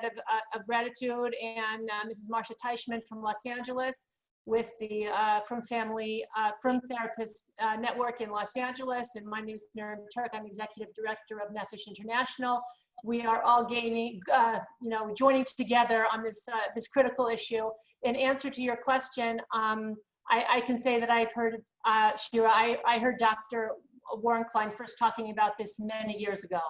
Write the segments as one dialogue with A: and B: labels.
A: of gratitude, and Mrs. Marcia Teichman from Los Angeles with the From Therapist Network in Los Angeles. And my name is Miriam Turk. I'm Executive Director of Nefesh International. We are all joining together on this critical issue. In answer to your question, I can say that I've heard, Shira, I heard Dr. Warren Klein first talking about this many years ago.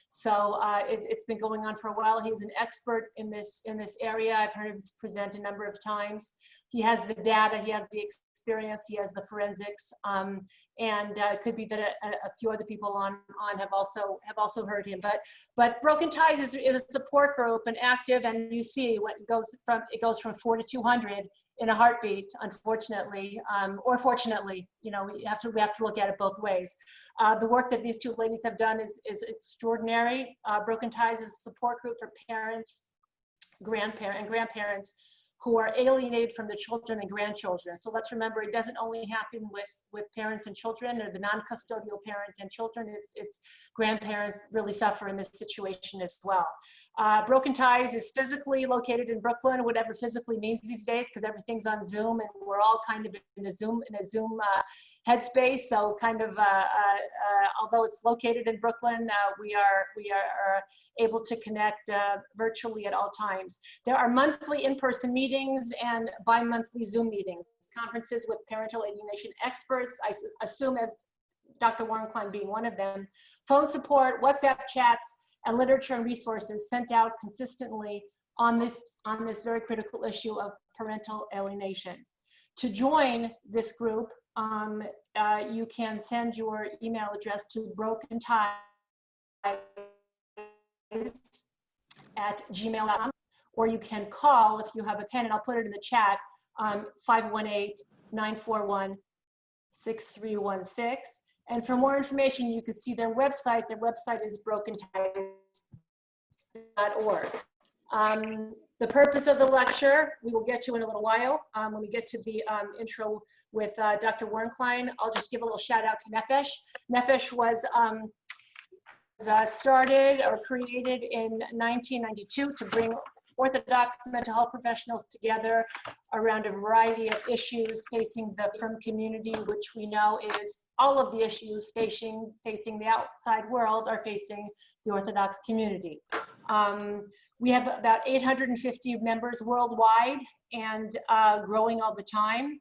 A: So it's been going on for a while. He's an expert in this area. I've heard him present a number of times. He has the data, he has the experience, he has the forensics, and it could be that a few other people on have also heard him. But Broken Ties is a support group, and active, and you see what it goes from 4 to 200 in a heartbeat, unfortunately, or fortunately. You know, we have to look at it both ways. The work that these two ladies have done is extraordinary. Broken Ties is a support group for parents, grandparents who are alienated from their children and grandchildren. So let's remember, it doesn't only happen with parents and children, or the non-custodial parent and children. It's grandparents really suffer in this situation as well. Broken Ties is physically located in Brooklyn, whatever physically means these days, because everything's on Zoom, and we're all kind of in a Zoom headspace. So kind of, although it's located in Brooklyn, we are able to connect virtually at all times. There are monthly in-person meetings and bi-monthly Zoom meetings, conferences with parental alienation experts, I assume as Dr. Warren Klein being one of them, phone support, WhatsApp chats, and literature and resources sent out consistently on this very critical issue of parental alienation. To join this group, you can send your email address to brokenties@gmail.com, or you can call, if you have a pen, and I'll put it in the chat, 518-941-6316. And for more information, you can see their website. Their website is brokenties.org. The purpose of the lecture, we will get to in a little while. When we get to the intro with Dr. Warren Klein, I'll just give a little shout out to Nefesh. Nefesh was started or created in 1992 to bring Orthodox mental health professionals together around a variety of issues facing the FRM community, which we know is all of the issues facing the outside world are facing the Orthodox community. We have about 850 members worldwide, and growing all the time.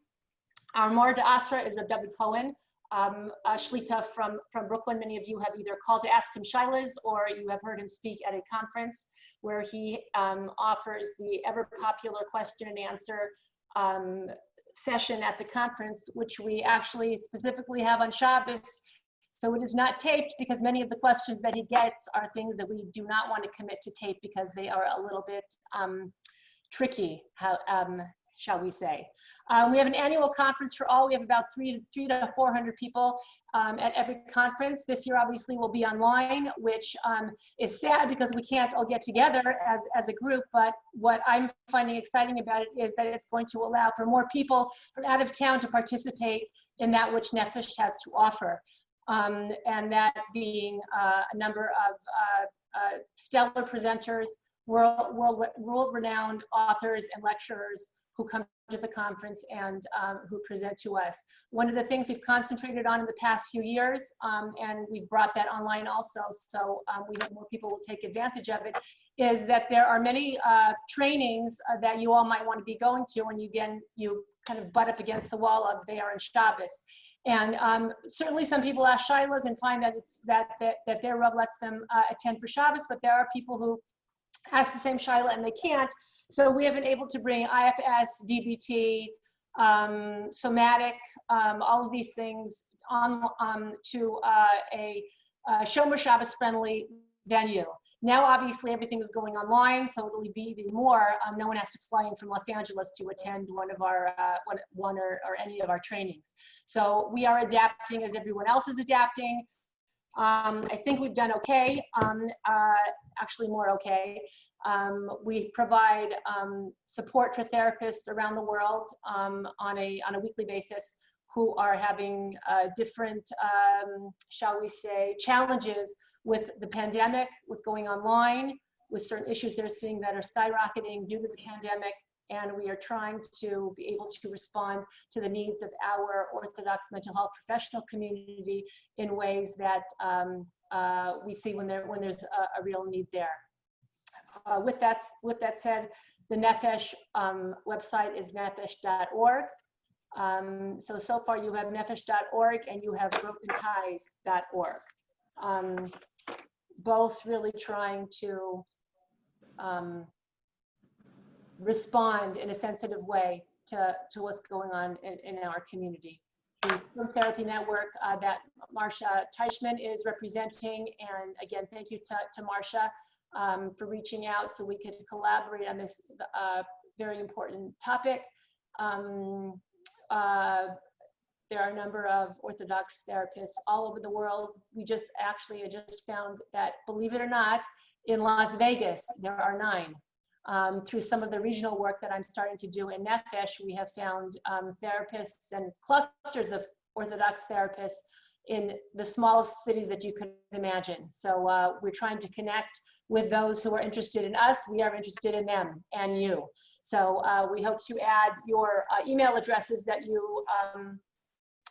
A: Our Mor D'Asra is Rav David Cohen, a Shlita from Brooklyn. Many of you have either called to ask him shilas, or you have heard him speak at a conference where he offers the ever popular question and answer session at the conference, which we actually specifically have on Shabbos. So it is not taped, because many of the questions that he gets are things that we do not want to commit to tape, because they are a little bit tricky, shall we say. We have an annual conference for all. We have about 300 to 400 people at every conference. This year, obviously, will be online, which is sad because we can't all get together as a group. But what I'm finding exciting about it is that it's going to allow for more people from out of town to participate in that which Nefesh has to offer. And that being a number of stellar presenters, world-renowned authors and lecturers who come to the conference and who present to us. One of the things we've concentrated on in the past few years, and we've brought that online also, so we hope more people will take advantage of it, is that there are many trainings that you all might want to be going to, and you kind of butt up against the wall of they are in Shabbos. And certainly some people ask shilas and find that that their Rav lets them attend for Shabbos, but there are people who ask the same shilah and they can't. So we have been able to bring IFS, DBT, somatic, all of these things on to a Shomer Shabbos friendly venue. Now, obviously, everything is going online, so it'll be even more. No one has to fly in from Los Angeles to attend one of our one or any of our trainings. So we are adapting as everyone else is adapting. I think we've done okay. Actually, more okay. We provide support for therapists around the world on a weekly basis who are having different, shall we say, challenges with the pandemic, with going online, with certain issues they're seeing that are skyrocketing due to the pandemic. And we are trying to be able to respond to the needs of our Orthodox mental health professional community in ways that we see when there's a real need there. With that said, the Nefesh website is nefesh.org. So far you have nefesh.org and you have brokenties.org. Both really trying to respond in a sensitive way to what's going on in our community. The Film Therapy Network that Marcia Teichman is representing, and again, thank you to Marcia for reaching out so we could collaborate on this very important topic. There are a number of Orthodox therapists all over the world. I just found that, believe it or not, in Las Vegas, there are 9. Through some of the regional work that I'm starting to do in Nefesh, we have found therapists and clusters of Orthodox therapists in the smallest cities that you could imagine. So we're trying to connect with those who are interested in us. We are interested in them and you. So we hope to add your email addresses that you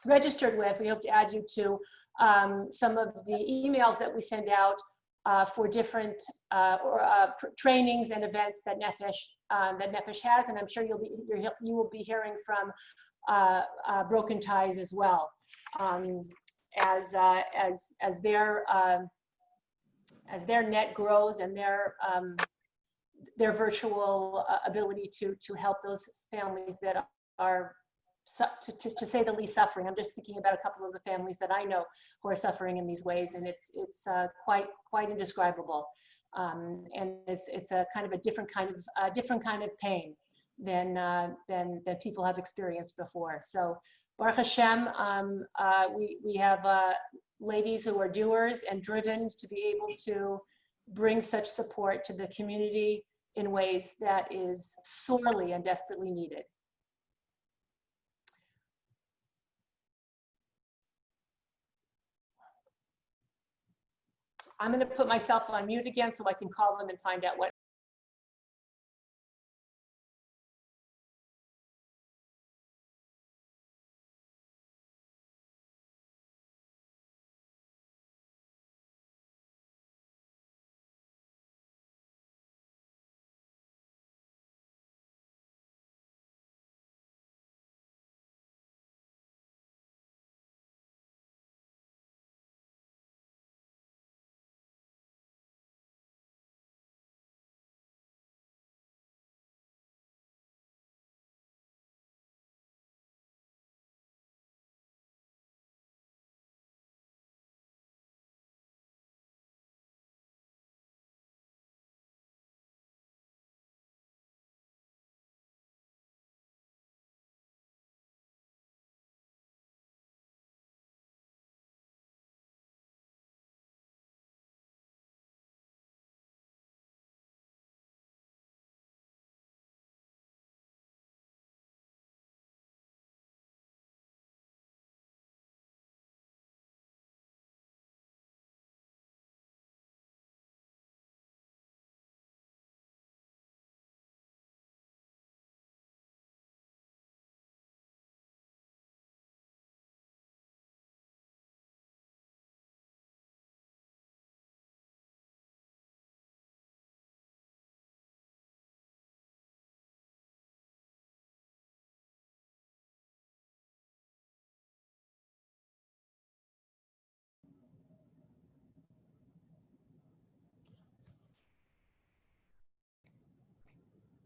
A: registered with. We hope to add you to some of the emails that we send out for different trainings and events that Nefesh has, and I'm sure you will be hearing from Broken Ties as well, as their net grows and their virtual ability to help those families that are, to say the least, suffering. I'm just thinking about a couple of the families that I know who are suffering in these ways, and it's quite indescribable, and it's a kind of a different kind of pain than people have experienced before. So Baruch Hashem, we have ladies who are doers and driven to be able to bring such support to the community in ways that is sorely and desperately needed. I'm going to put myself on mute again so I can call them and find out what.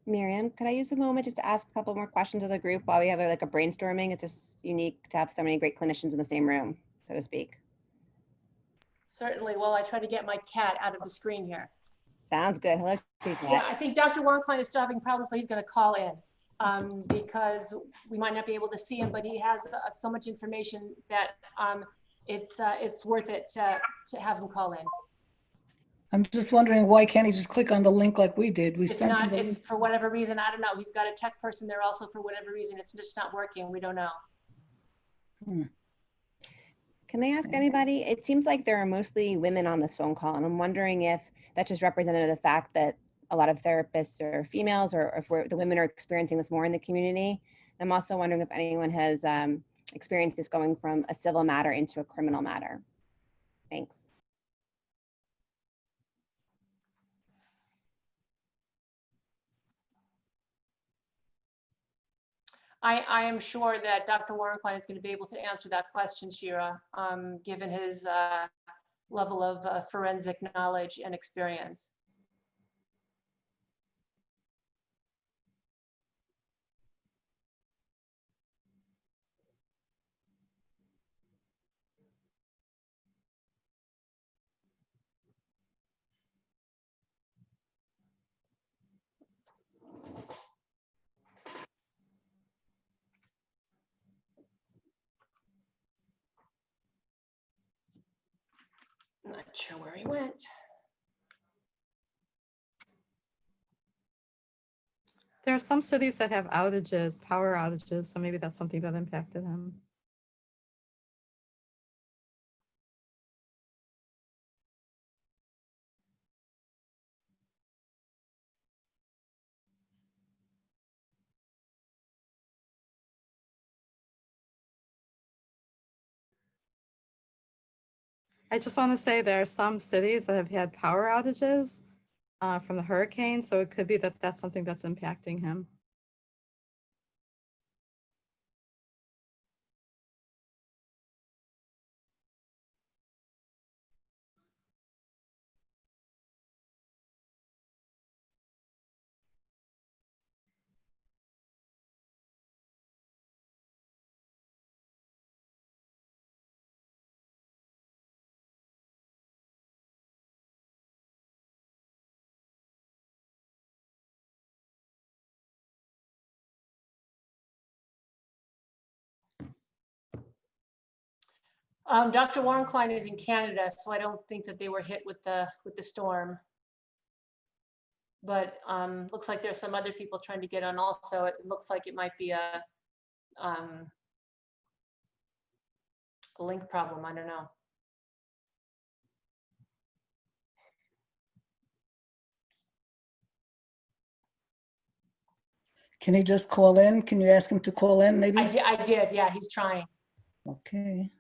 B: Miriam, could I use a moment just to ask a couple more questions of the group while we have a brainstorming? It's just unique to have so many great clinicians in the same room, so to speak.
A: Certainly. Well, I try to get my cat out of the screen here.
B: Sounds good. Hello, cat.
A: Yeah, I think Dr. Warnklein is still having problems, but he's going to call in because we might not be able to see him, but he has so much information that it's worth it to have him call in.
C: I'm just wondering, why can't he just click on the link like we did?
A: It's for whatever reason, I don't know. He's got a tech person there also. For whatever reason, it's just not working. We don't know.
B: Can I ask
C: Okay.
B: anybody? It seems like there are mostly women on this phone call, and I'm wondering if that's just representative of the fact that a lot of therapists are females, or if the women are experiencing this more in the community. I'm also wondering if anyone has experienced this going from a civil matter into a criminal matter. Thanks.
A: I am sure that Dr. Warrenklein is going to be able to answer that question, Shira, given his level of forensic knowledge and experience. I'm not sure where he went.
D: There are some cities that have outages, power outages, so maybe that's something that impacted him. I just want to say there are some cities that have had power outages from the hurricane, so it could be that that's something that's impacting him.
A: Dr. Warrenklein is in Canada, so I don't think that they were hit with the storm. But looks like there's some other people trying to get on also. It looks like it might be a link problem. I don't know.
C: Can he just call in? Can you ask him to call in maybe?
A: I did. Yeah, he's trying.
C: Okay.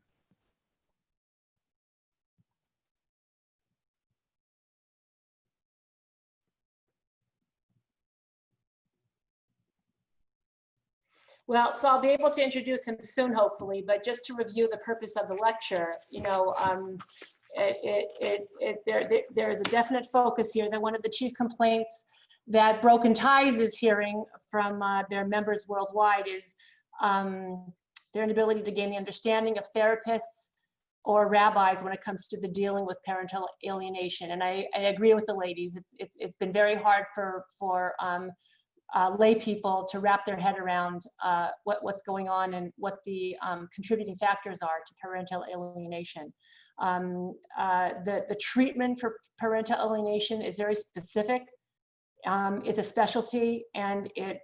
A: Well, so I'll be able to introduce him soon, hopefully, but just to review the purpose of the lecture, you know, there is a definite focus here that one of the chief complaints that Broken Ties is hearing from their members worldwide is their inability to gain the understanding of therapists or rabbis when it comes to the dealing with parental alienation. And I agree with the ladies. It's been very hard for lay people to wrap their head around what's going on and what the contributing factors are to parental alienation. The treatment for parental alienation is very specific. It's a specialty, and it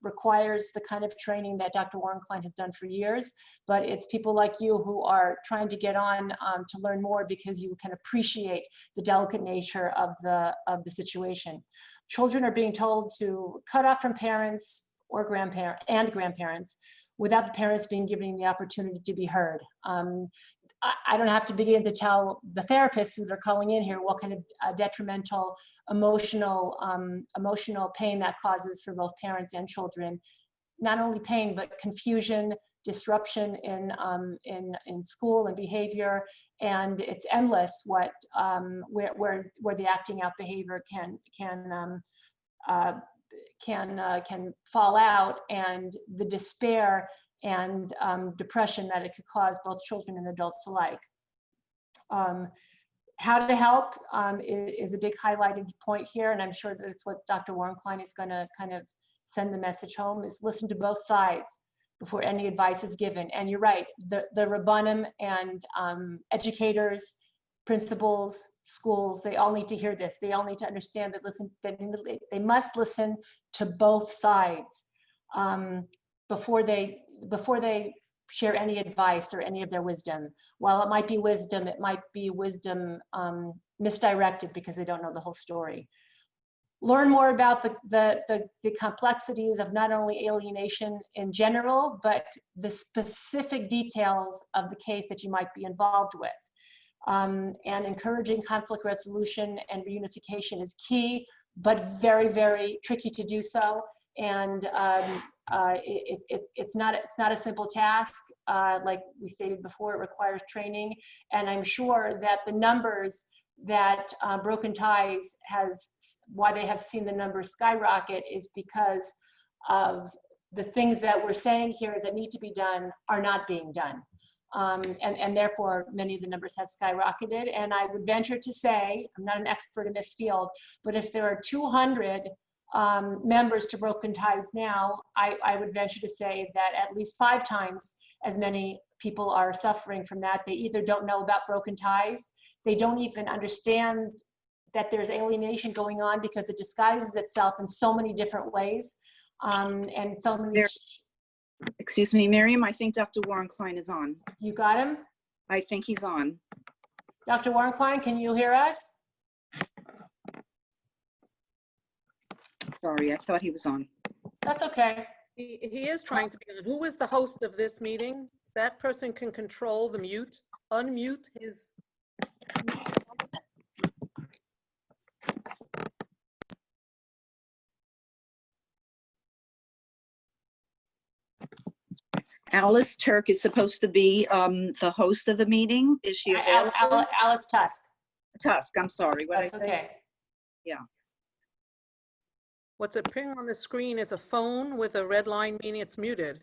A: requires the kind of training that Dr. Warrenklein has done for years, but it's people like you who are trying to get on to learn more because you can appreciate the delicate nature of the situation. Children are being told to cut off from parents or grandparents without the parents being given the opportunity to be heard. I don't have to begin to tell the therapists who are calling in here what kind of detrimental emotional pain that causes for both parents and children. Not only pain, but confusion, disruption in school and behavior, and it's endless what where the acting out behavior can fall out, and the despair and depression that it could cause both children and adults alike. How to help is a big highlighted point here, and I'm sure that it's what Dr. Warrenklein is going to kind of send the message home, is listen to both sides before any advice is given. And you're right, the Rabbanim and educators, principals, schools, they all need to hear this. They all need to understand that they must listen to both sides before they share any advice or any of their wisdom. While it might be wisdom, misdirected because they don't know the whole story. Learn more about the complexities of not only alienation in general, but the specific details of the case that you might be involved with. And encouraging conflict resolution and reunification is key, but very, very tricky to do so. And it's not a simple task. Like we stated before, it requires training. And I'm sure that the numbers that Broken Ties why they have seen the numbers skyrocket is because of the things that we're saying here that need to be done are not being done. And therefore, many of the numbers have skyrocketed. And I would venture to say, I'm not an expert in this field, but if there are 200 members to Broken Ties now, I would venture to say that at least 5 times as many people are suffering from that. They either don't know about Broken Ties, they don't even understand that there's alienation going on because it disguises itself in so many different ways. And so many.
E: Excuse me, Miriam, I think Dr. Warren Klein is on.
A: You got him?
E: I think he's on.
A: Dr. Warren Klein, can you hear us?
E: Sorry, I thought he was on.
A: That's okay.
F: He is trying to be on. Who is the host of this meeting? That person can control the mute, unmute his.
E: Alice Turk is supposed to be the host of the meeting. Is she available?
A: Alice Tusk.
E: Tusk, I'm sorry, what did I
A: That's
E: say?
A: okay.
F: What's appearing on the screen is a phone with a red line, meaning it's muted.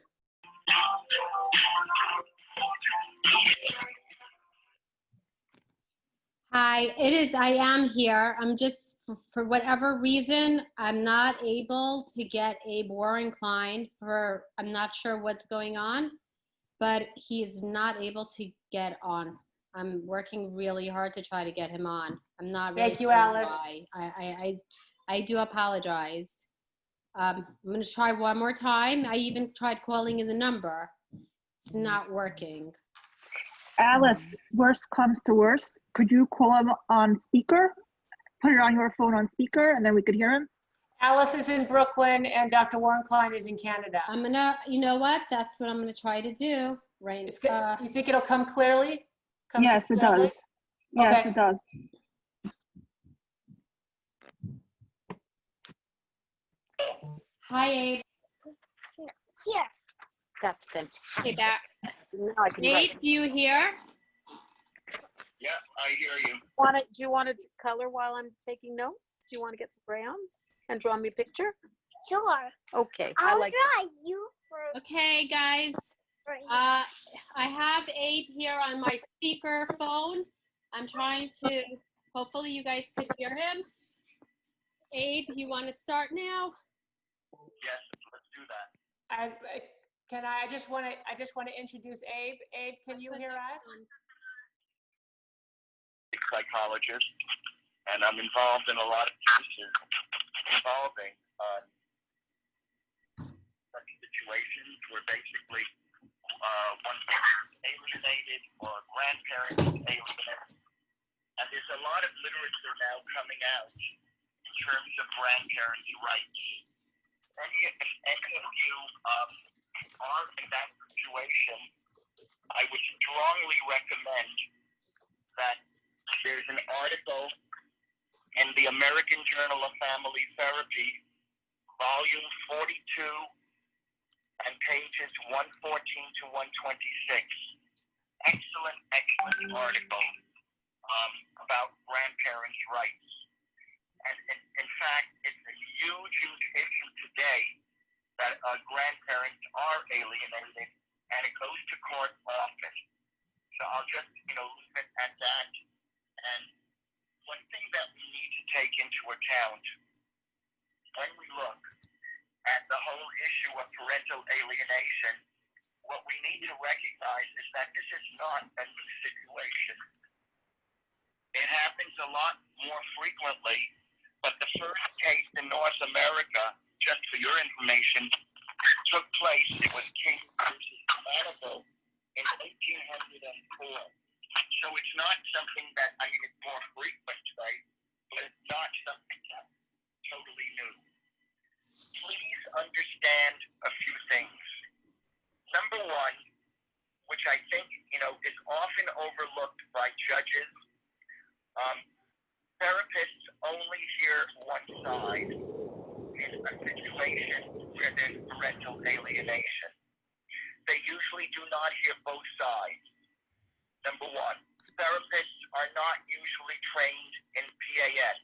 G: Hi, it is. I am here. I'm just, for whatever reason, I'm not able to get Abe Warren Klein I'm not sure what's going on, but he is not able to get on. I'm working really hard to try to get him on. I'm not really
A: Thank you,
G: sure
A: Alice.
G: why. I do apologize. I'm going to try one more time. I even tried calling in the number. It's not working.
H: Alice, worst comes to worst, could you call him on speaker? Put it on your phone on speaker and then we could hear him?
A: Alice is in Brooklyn and Dr. Warren Klein is in Canada.
G: I'm going to, you know what? That's what I'm going to try to do. Right.
A: It's good. You think it'll come clearly?
H: Yes, it
A: clearly?
H: does. Yes,
A: Okay.
H: it does.
G: Hi, Abe.
I: Here. That's
G: Hey,
I: fantastic.
G: back.
I: Now I can
G: Abe,
I: write.
G: do you hear?
J: Yeah, I hear you.
I: Do you want to color while I'm taking notes? Do you want to get some crayons and draw me a picture?
K: Sure.
I: Okay.
K: I'll
I: like
K: draw you for.
G: Okay, guys. I have Abe here on my speaker phone. I'm trying to, hopefully you guys could hear him. Abe, you want to start now?
J: Yes, let's do that.
A: I just want to introduce Abe. Abe, can you hear us?
J: Psychologist, and I'm involved in a lot of cases involving such situations where basically one person is alienated or a grandparent is alienated. And there's a lot of literature now coming out in terms of grandparents' rights. Any of you are in that situation, I would strongly recommend that there's an article in the American Journal of Family Therapy, volume 42, and pages 114 to 126. Excellent article about grandparents' rights. And in fact, it's a huge issue today that grandparents are alienated, and it goes to court often. So I'll just, leave it at that. And one thing that we need to take into account when we look at the whole issue of parental alienation, what we need to recognize is that this is not a new situation. It happens a lot more frequently, but the first case in North America, just for your information, took place, it was King versus Manival new. Please understand a few things. Number one, which I think, is often overlooked by judges, therapists only hear one side in a situation where there's parental alienation. They usually do not hear both sides. Number one, therapists are not usually trained in PAS,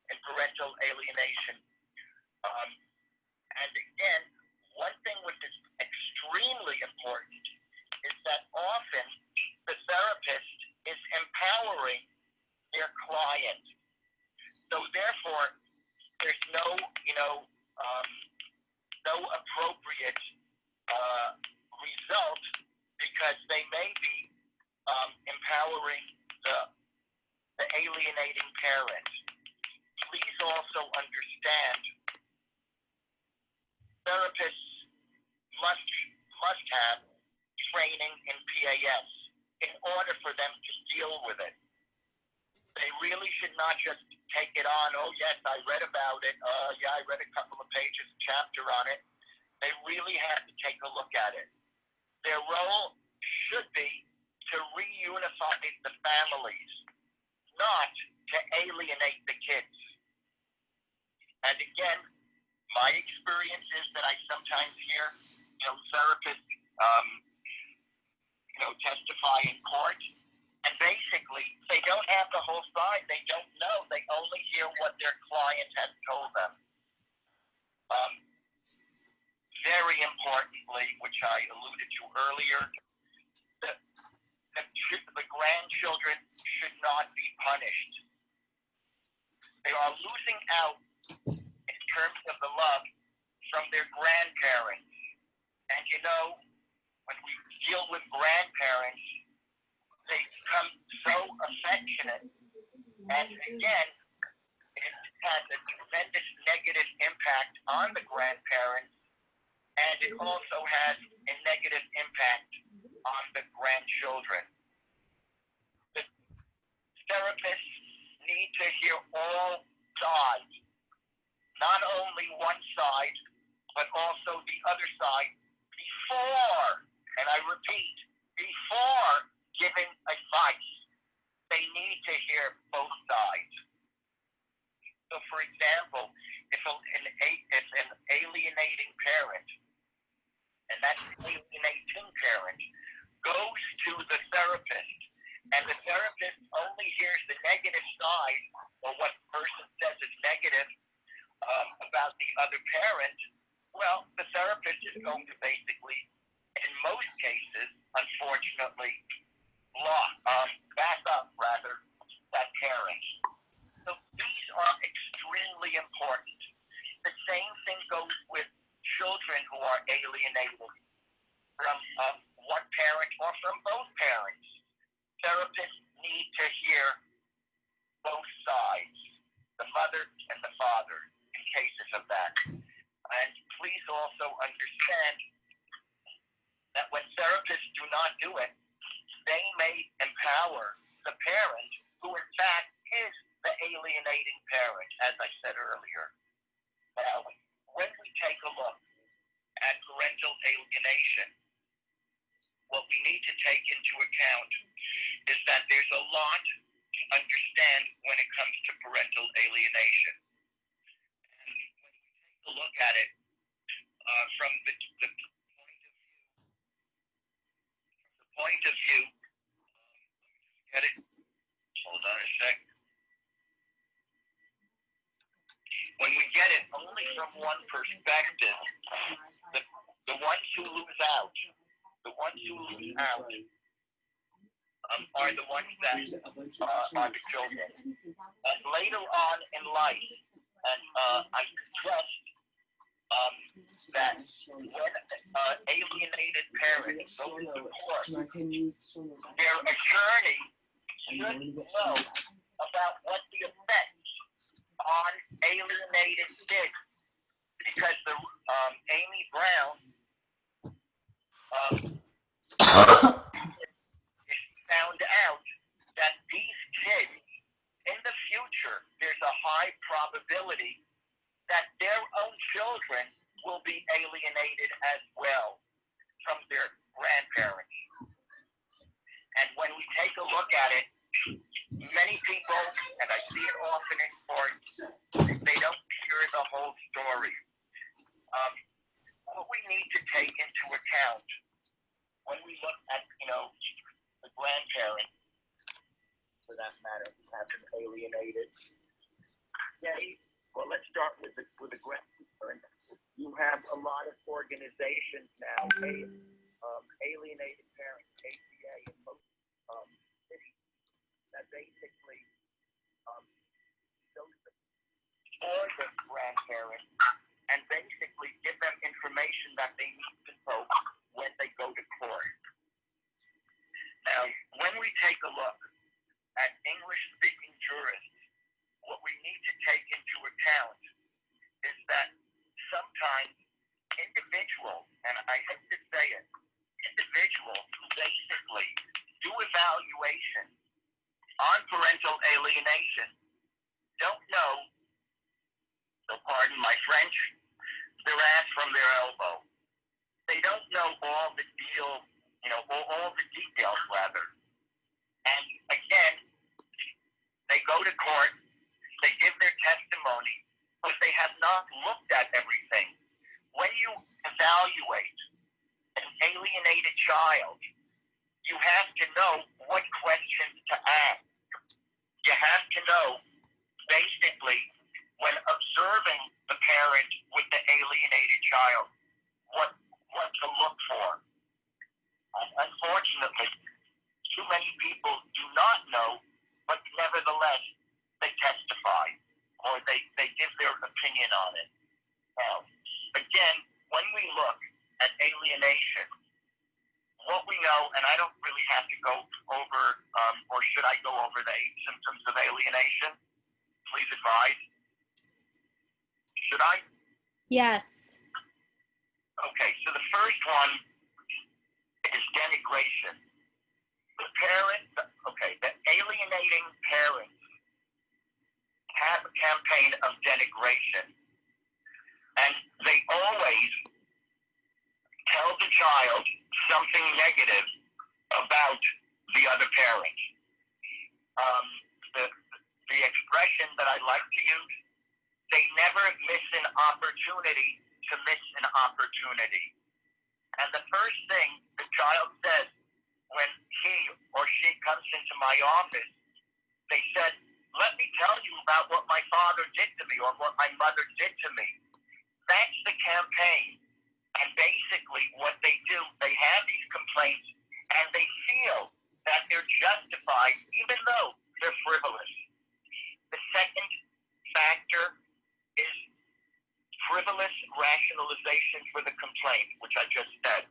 J: in parental alienation. And again, one thing which is extremely important is that often the therapist is empowering their client. So therefore, there's no appropriate result because they may be empowering the alienating parent. Please also understand therapists must have training in PAS in order for them to deal with it. They really should not just take it on, oh yes, I read about it, I read a couple of pages, a chapter on it. They really have to take a look at it. Their role should be to reunify the families, not to alienate the kids. And again, my experience is that I sometimes hear, therapists, testify in court, and basically they don't have the whole side. They don't know. They only hear what their client has told them. Very importantly, which I alluded to earlier, the grandchildren should not be punished. They are losing out in terms of the love from their grandparents. And when we deal with grandparents, they become so affectionate. And again, it has a tremendous negative impact on the grandparents, and it also has a negative impact on the grandchildren. The therapists need to hear all sides, not only one side, but also the other side before, and I repeat, before giving advice. They need to hear both sides. So for example, if an alienating parent, and that alienating parent, goes to the therapist, and the therapist only hears the negative side, or what the person says is negative about the other parent, well, the therapist is going to basically, in most cases, unfortunately, back up that parent. So these are extremely important. The same thing goes with children who are alienated from one parent or from both parents. Therapists need to hear both sides, the mother and the father, in cases of that. And please also understand that when therapists do not do it, they may empower the parent who in fact is the alienating parent, as I said earlier. Now, when we take a look at parental alienation, what we need to take into account is that there's a lot to understand when it comes to parental alienation. And when we take a look at it from the point of view, get it? Hold on a sec. When we get it only from one perspective, the ones who lose out, are the ones that are the children. And later on in life, and I suggest that when alienated parents go to court, their attorney should know about what the effects on alienated kids, because the Amy Brown found out that these kids, in the future, there's a high probability that children will be alienated as well from their grandparents. And when we take a look at it, many people, and I see it often in courts, they don't hear the whole story. What we need to take into account when we look at, the grandparent, for that matter, who have been alienated. Okay, well, let's start with the grandparent. You have a lot of organizations now, alienated parents, ACA, in most cities, that basically shows for the grandparents and basically give them information that they need to know when they go to court. Now, when we take a look at English-speaking jurists, what we need to take into account is that sometimes individuals, and I hate to say it, individuals who basically do evaluation on parental alienation don't know, so pardon my French, their ass from their elbow. They don't know all the deal, all the details rather. And again, they go to court, they give their testimony, but they have not looked at everything. When you evaluate an alienated child, you have to know what questions to ask. You have to know, basically, when observing the parent with the alienated child, what to look for. Unfortunately, too many people do not know, but nevertheless, they testify or they give their opinion on it. Now, again, when we look at alienation, what we know, and I don't really have to go over, or should I go over the 8 symptoms of alienation? Please advise. Should I?
G: Yes.
J: Okay, so the first one is denigration. The alienating parents have a campaign of denigration, and they always tell the child something negative about the other parent. The expression that I like to use, they never miss an opportunity to miss an opportunity. And the first thing the child says when he or she comes into my office, they said, "Let me tell you about what my father did to me or what my mother did to me." That's the campaign. And basically what they do, they have these complaints and they feel that they're justified even though they're frivolous. The second factor is frivolous rationalization for the complaint, which I just said.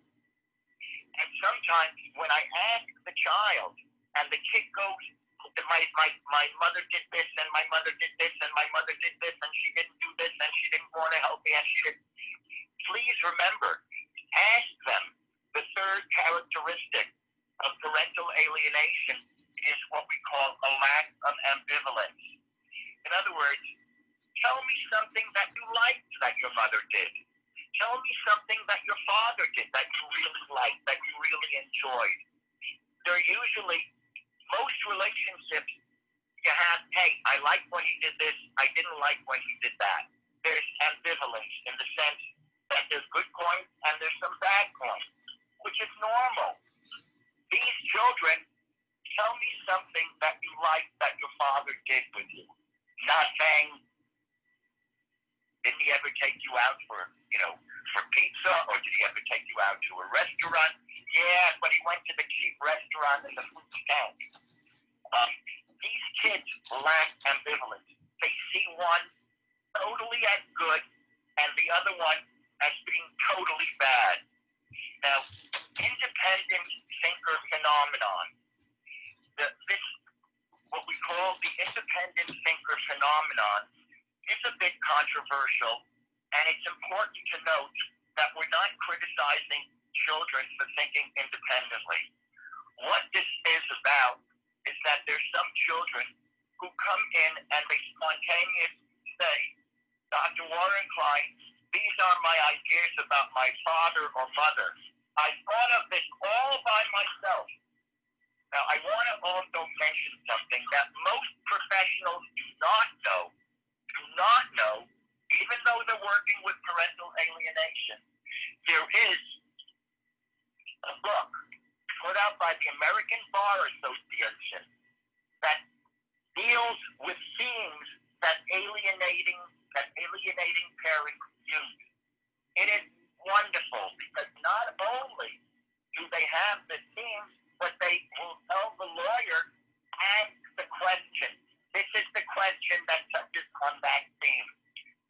J: And sometimes when I ask the child and the kid goes, my mother did this and my mother did this and my mother did this and she didn't do this and she didn't want to help me and she didn't. Please remember, ask them. The third characteristic of parental alienation is what we call a lack of ambivalence. In other words, tell me something that you liked that your mother did. Tell me something that your father did that you really liked, that you really enjoyed. They're usually, most relationships, you have, hey, I like when he did this, I didn't like when he did that. There's ambivalence in the sense that there's good points and there's some bad points, which is normal. These children, tell me something that you like that your father did with you. Not saying, didn't he ever take you out for pizza, or did he ever take you out to a restaurant? Yeah, but he went to the cheap restaurant and the food stank. These kids lack ambivalence. They see one totally as good and the other one as being totally bad. Now, independent thinker phenomenon. This, what we call the independent thinker phenomenon, is a bit controversial, and it's important to note that we're not criticizing children for thinking independently. What this is about is that there's some children who come in and they spontaneously say, Dr. Warren Klein, these are my ideas about my father or mother. I thought of this all by myself. Now, I want to also mention something that most professionals do not know, even though they're working with parental alienation. There is a book put out by the American Bar Association that deals with themes that alienating parents use. It is wonderful because not only do they have the themes, but they will tell the lawyer, ask the question. This is the question that touches on that theme.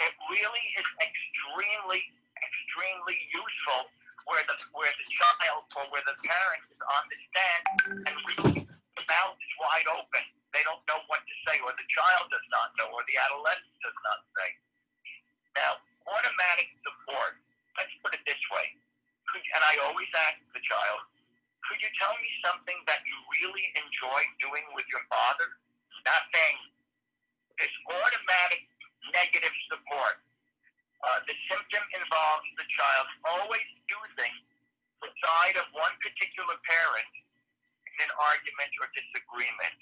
J: It really is extremely useful where the child or where the parent is on the stand and really the mouth is wide open. They don't know what to say, or the child does not know, or the adolescent does not say. Now, automatic support, let's put it this way. And I always ask the child, could you tell me something that you really enjoy doing with your father? Nothing. It's automatic negative support. The symptom involves the child always choosing the side of one particular parent in an argument or disagreement.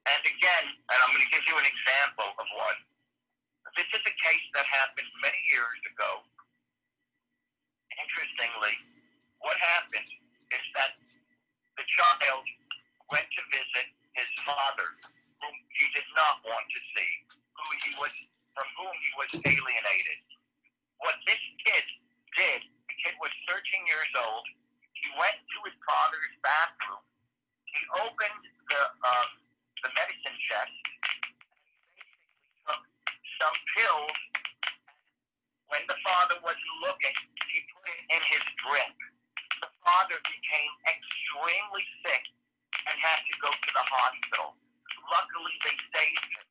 J: And again, and I'm going to give you an example of one. This is a case that happened many years ago. Interestingly, what happened is that the child went to visit his father, whom he did not want to see, from whom he was alienated. What this kid did, the kid was 13 years old. He went to his father's bathroom. He opened the medicine chest, took some pills. When the father wasn't looking, he put it in his drink. The father became extremely sick and had to go to the hospital. Luckily, they saved him.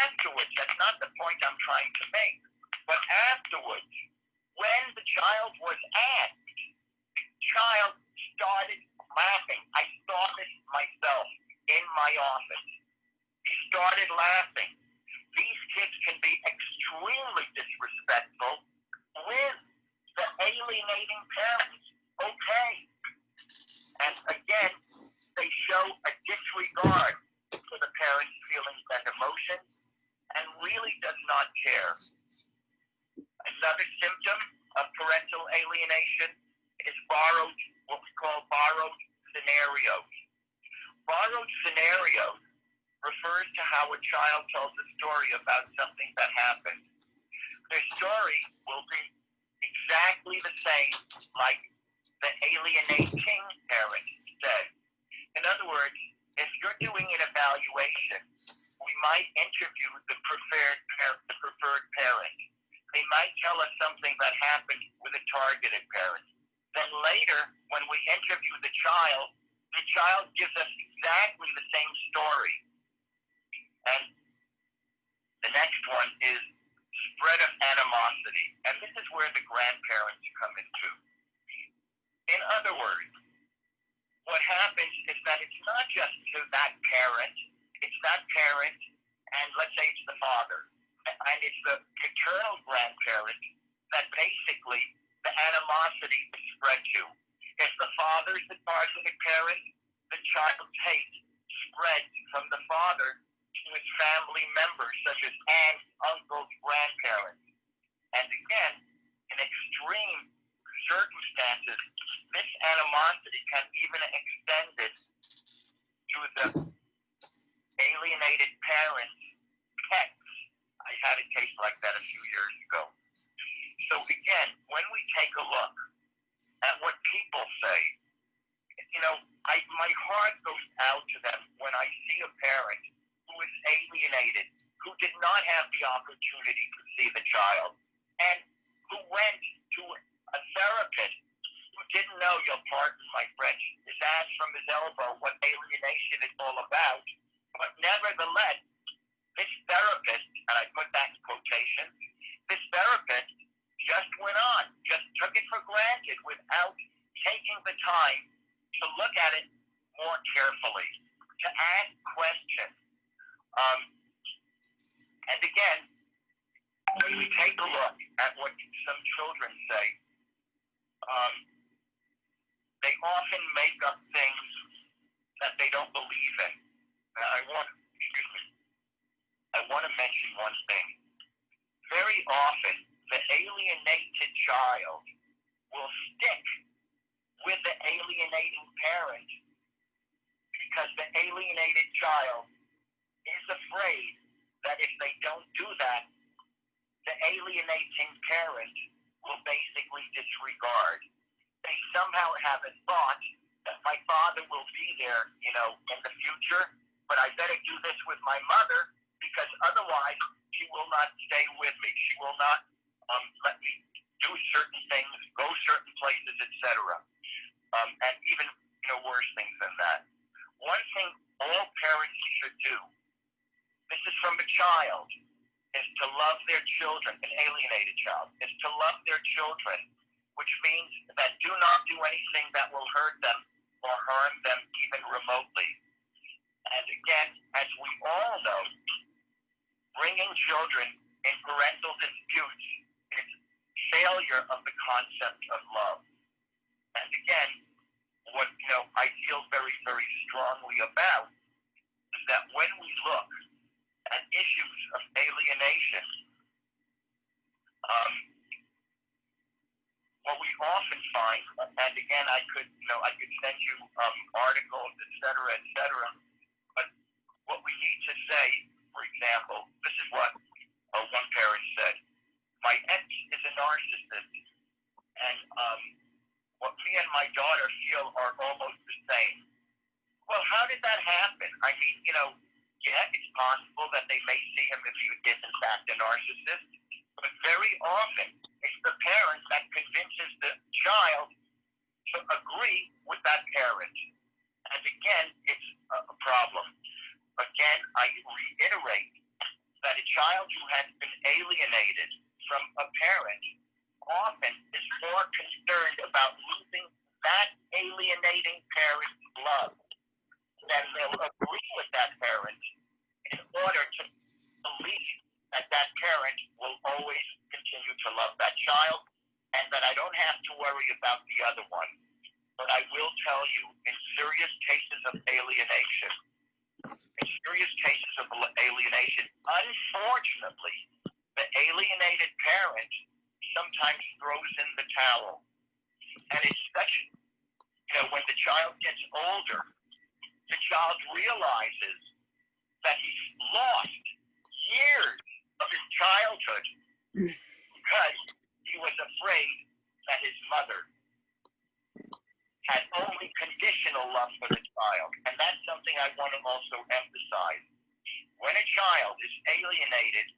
J: Afterwards, that's not the point I'm trying to make, but afterwards, when the child was asked, the child started laughing. I saw this myself in my office. He started laughing. These kids can be extremely disrespectful with the alienating parents, okay. And again, they show a disregard for the parents' feelings and emotions and really does not care. Another symptom of parental alienation is what we call borrowed scenarios. Borrowed scenarios refers to how a child tells a story about something that happened. Their story will be exactly the same like the alienating parent said. In other words, if you're doing an evaluation, we might interview the preferred parent. They might tell us something that happened with a targeted parent. Then later, when we interview the child gives us exactly the same story. And the next one is spread of animosity. And this is where the grandparents come into. In other words, what happens is that it's not just to that parent, it's that parent, and let's say it's the father, and it's the paternal grandparent that basically the animosity is spread to. If the father's the targeted parent, the child's hate spreads from the father to his family members, such as aunts, uncles, grandparents. And again, in extreme circumstances, this animosity can even extend it to the alienated parents' pets. I had a case like that a few years ago. So again, when we take a look at what people say, my heart goes out to them when I see a parent who is alienated, who did not have the opportunity to see the child, and who went to a therapist who didn't know, you'll pardon my French, his ass from his elbow, what alienation is all about. But nevertheless, this therapist, and I put that in quotation, this therapist just went on, just took it for granted without taking the time to look at it more carefully, to ask questions. And again, when we take a look at what some children say, they often make up things that they don't believe in. Now, I want to mention one thing. Very often, the alienated child will stick with the alienating parent because the alienated child is afraid that if they don't do that, the alienating parent will basically disregard. They somehow have a thought that my father will be there, in the future, but I better do this with my mother because otherwise she will not stay with me. She will not let me do certain things, go certain places, etc. And even, worse things than that. One thing all parents should do, this is from a child, is to love their children, an alienated child, is to love their children, which means that do not do anything that will hurt them or harm them even remotely. And again, as we all know, bringing children in parental disputes is failure of the concept of love. And again, what I feel very, very strongly about is that when we look at issues of alienation, what we often find, and again, I could send you articles, etc., but what we need to say, for example, this is what one parent said: my ex is a narcissist, and what me and my daughter feel are almost the same. Well, how did that happen? I mean, yeah, it's possible that they may see him if he is in fact a narcissist, but very often it's the parent that convinces the child to agree with that parent. And again, it's a problem. Again, I reiterate that a child who has been alienated from a parent often is more concerned about losing that alienating parent's love than they'll agree with that parent in order to believe that that parent will always continue to love that child and that I don't have to worry about the other one. But I will tell you, in serious cases of alienation, unfortunately, the alienated parent sometimes throws in the towel. And especially, when the child gets older, the child realizes that he's lost years of his childhood because he was afraid that his mother had only conditional love for the child. And that's something I want to also emphasize. When a child is alienated,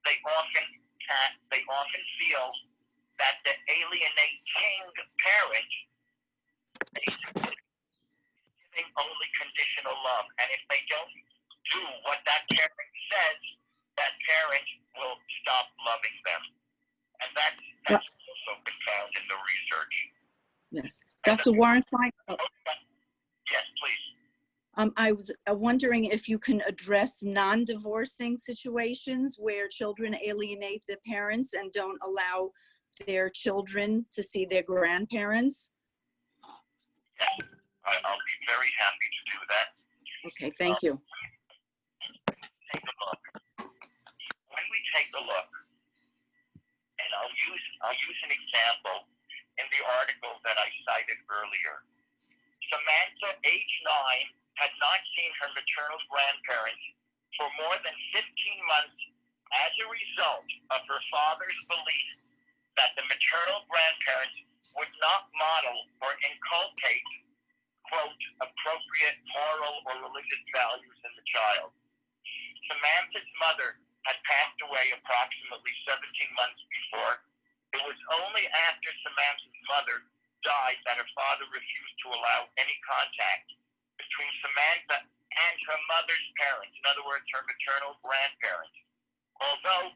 J: they often feel that the alienating parent is giving only conditional love. And if they don't do what that parent says, that parent will stop loving them. And that's also been found in the research.
E: Yes. Dr. Warren Klein.
J: Yes, please.
E: I was wondering if you can address non-divorcing situations where children alienate their parents and don't allow their children to see their grandparents.
J: Yes, I'll be very happy to do that.
E: Okay, thank you.
J: Take a look. When we take a look, and I'll use an example in the article that I cited earlier. Samantha, age 9, had not seen her maternal grandparents for more than 15 months as a result of her father's belief that the maternal grandparents would not model or inculcate, quote, appropriate moral or religious values in the child. Samantha's mother had passed away approximately 17 months before. It was only after Samantha's mother died that her father refused to allow any contact between Samantha and her mother's parents, in other words, her maternal grandparents. Although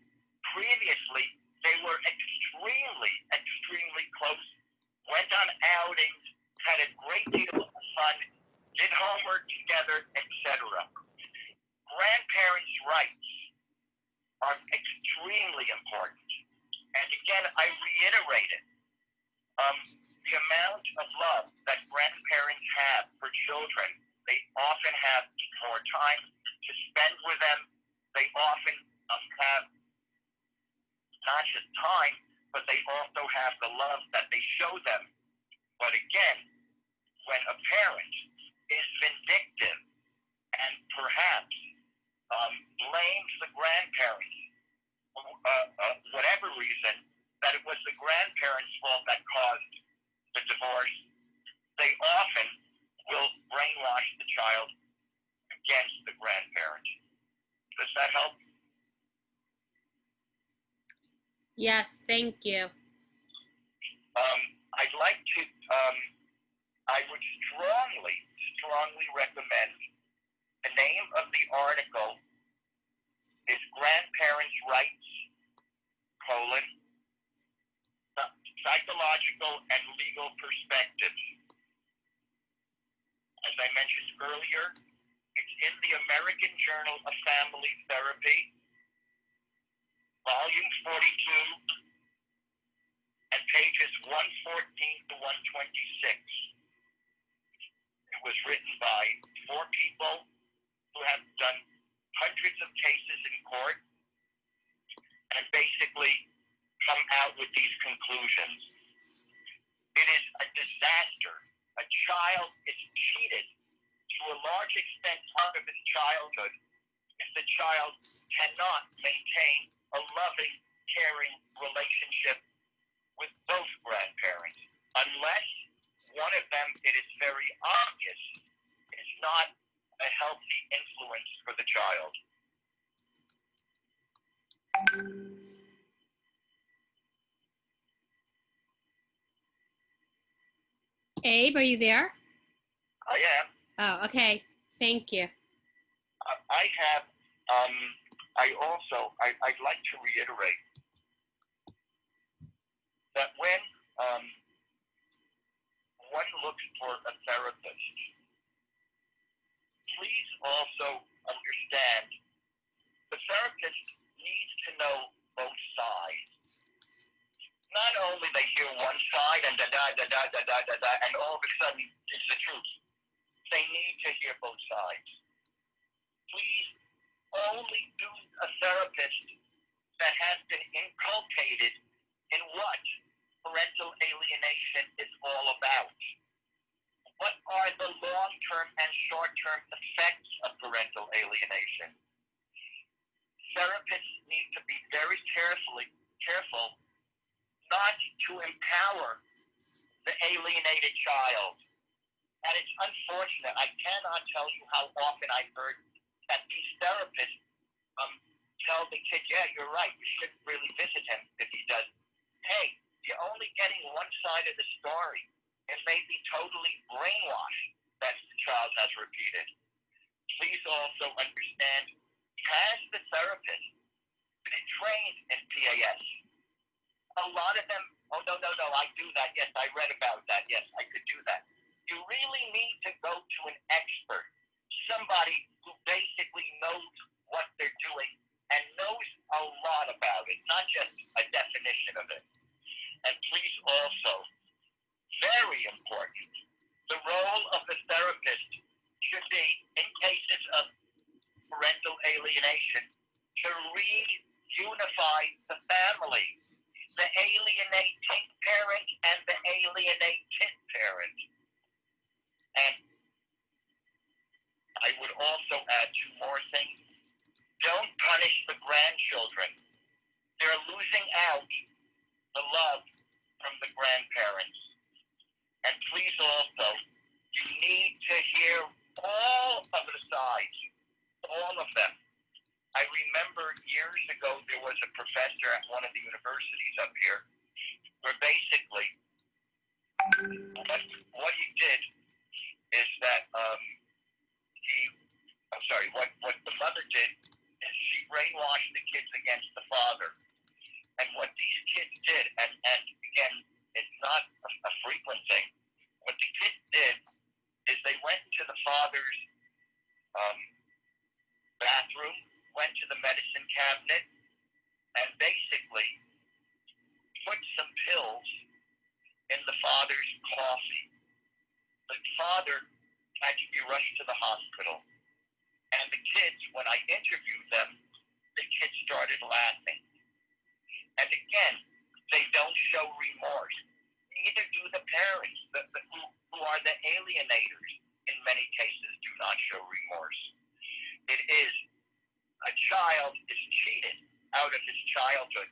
J: previously they were extremely close, went on outings, had a great deal of fun, did homework together, etc. Grandparents' rights are extremely important. reiterate it. The amount of love that grandparents have for children, they often have more time to spend with them. They often have not just time, but they also have the love that they show them. But again, when a parent is vindictive and perhaps blames the grandparents, whatever reason, that it was the grandparents' fault that caused the divorce, they often will brainwash the child against the grandparents. Does that help?
G: Yes, thank you.
J: I'd like to, I would strongly recommend, the name of the article is Grandparents' Rights, Psychological and Legal Perspectives. As I mentioned earlier, it's in the American Journal of Family Therapy, volume 42, and pages 114 to 126. It was written by 4 people who have done hundreds of cases in court and basically come out with these conclusions. It is a disaster. A child is cheated to a large extent out of his childhood if the child cannot maintain a loving, caring relationship with both grandparents, unless one of them, it is very obvious, is not a healthy influence for the child.
G: Abe, are you there?
J: I am.
G: Oh, okay. Thank you.
J: I have, I'd like to reiterate that when one looks for a therapist, please also understand the therapist needs to know both sides. Not only they hear one side and and all of a sudden it's the truth. They need to hear both sides. Please only do a therapist that has been inculcated in what parental alienation is all about. What are the long-term and short-term effects of parental alienation? Therapists need to be very careful not to empower the alienated child. And it's unfortunate. I cannot tell you how often I've heard that these therapists tell the kid, yeah, you're right, you shouldn't really visit him if he does. Hey, you're only getting one side of the story. It may be totally brainwashed that the child has repeated. Please also understand, has the therapist been trained in PAS? A lot of them, oh, no, I do that. Yes, I read about that. Yes, I could do that. You really need to go to an expert, somebody who basically knows what they're doing and knows a lot about it, not just a definition of it. And please also, very important, the role of the therapist should be, in cases of parental alienation, to reunify the family, the alienating parent and the alienated parent. And I would also add 2 more things. Don't punish the grandchildren. They're losing out the love from the grandparents. And please also, you need to hear all of the sides, all of them. I remember years ago there was a professor at one of the universities up here where basically what he did is that what the mother did is she brainwashed the kids against the father. And what these kids did, and again, it's not a frequent thing, what the kids did is they went to the father's bathroom, went to the medicine cabinet, and basically put interviewed them, the kids started laughing. And again, they don't show remorse. Neither do the parents, who are the alienators. In many cases, do not show remorse. It is a child is cheated out of his childhood,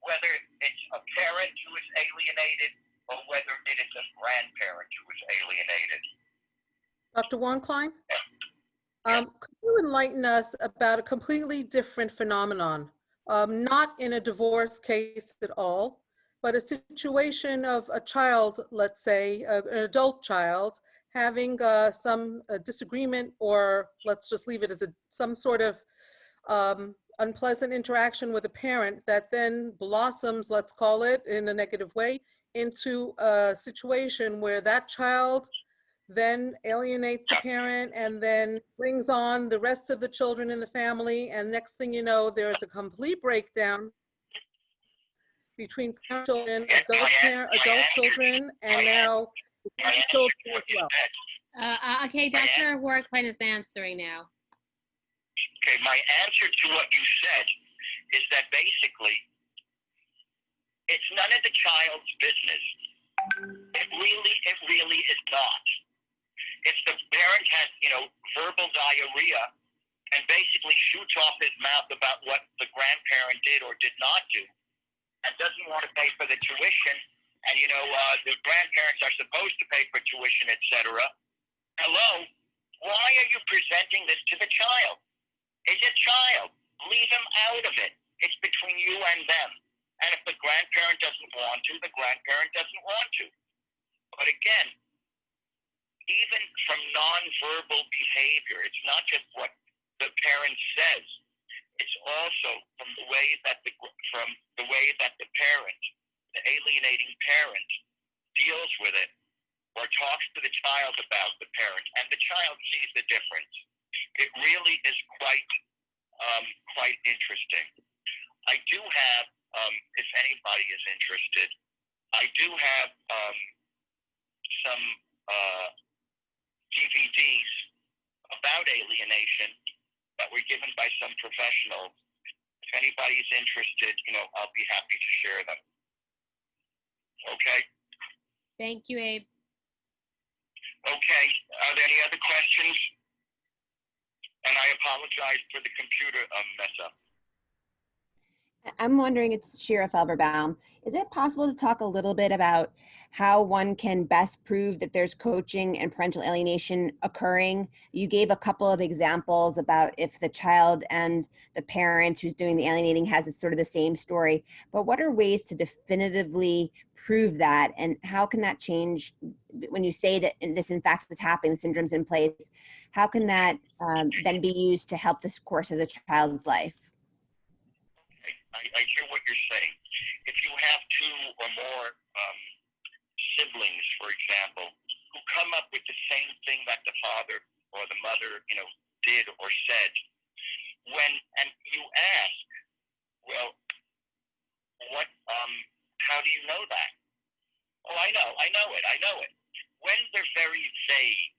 J: whether it's a parent who is alienated or whether it is a grandparent who is alienated.
F: Dr. Warren-Klein? Could you enlighten us about a completely different phenomenon? Not in a divorce case at all, but a situation of a child, let's say, an adult child, having some disagreement, or let's just leave it as some sort of unpleasant interaction with a parent that then blossoms, let's call it, in a negative way, into a situation where that child then alienates the parent and then brings on the rest of the children in the family. And next thing you know, there's a complete breakdown between children, adult children, and now children as well.
G: Okay, Dr. Warren-Klein is answering now.
J: Okay, my answer to what you said is that basically it's none of the child's business. It really is not. If the parent has, verbal diarrhea and basically shoots off his mouth about what the grandparent did or did not do and doesn't want to pay for the tuition, and, the grandparents are supposed to pay for tuition, etc. Hello? Why are you presenting this to the child? It's a child. Leave him out of it. It's between you and them. And if the grandparent doesn't want to, the grandparent doesn't want to. But again, even from nonverbal behavior, it's not just what the parent says. It's also from the way that the parent, the alienating parent, deals with it or talks to the child about the parent, and the child sees the difference. It really is quite interesting. I do have, if anybody is interested, I do have some DVDs about alienation that were given by some professionals. If anybody's interested, I'll be happy to share them. Okay?
G: Thank you, Abe.
J: Okay, are there any other questions? And I apologize for the computer mess up.
B: I'm wondering, it's Shira Felberbaum. Is it possible to talk a little bit about how one can best prove that there's coaching and parental alienation occurring? You gave a couple of examples about if the child and the parent who's doing the alienating has a sort of the same story, but what are ways to definitively prove that, and how can that change when you say that this in fact is happening, the syndrome's in place? How can that then be used to help the course of the child's life?
J: I hear what you're saying. If you have two or more siblings, for example, who come up with the same thing that the father or the mother, did or said, and you ask, well, how do you know that? Oh, I know it. When they're very vague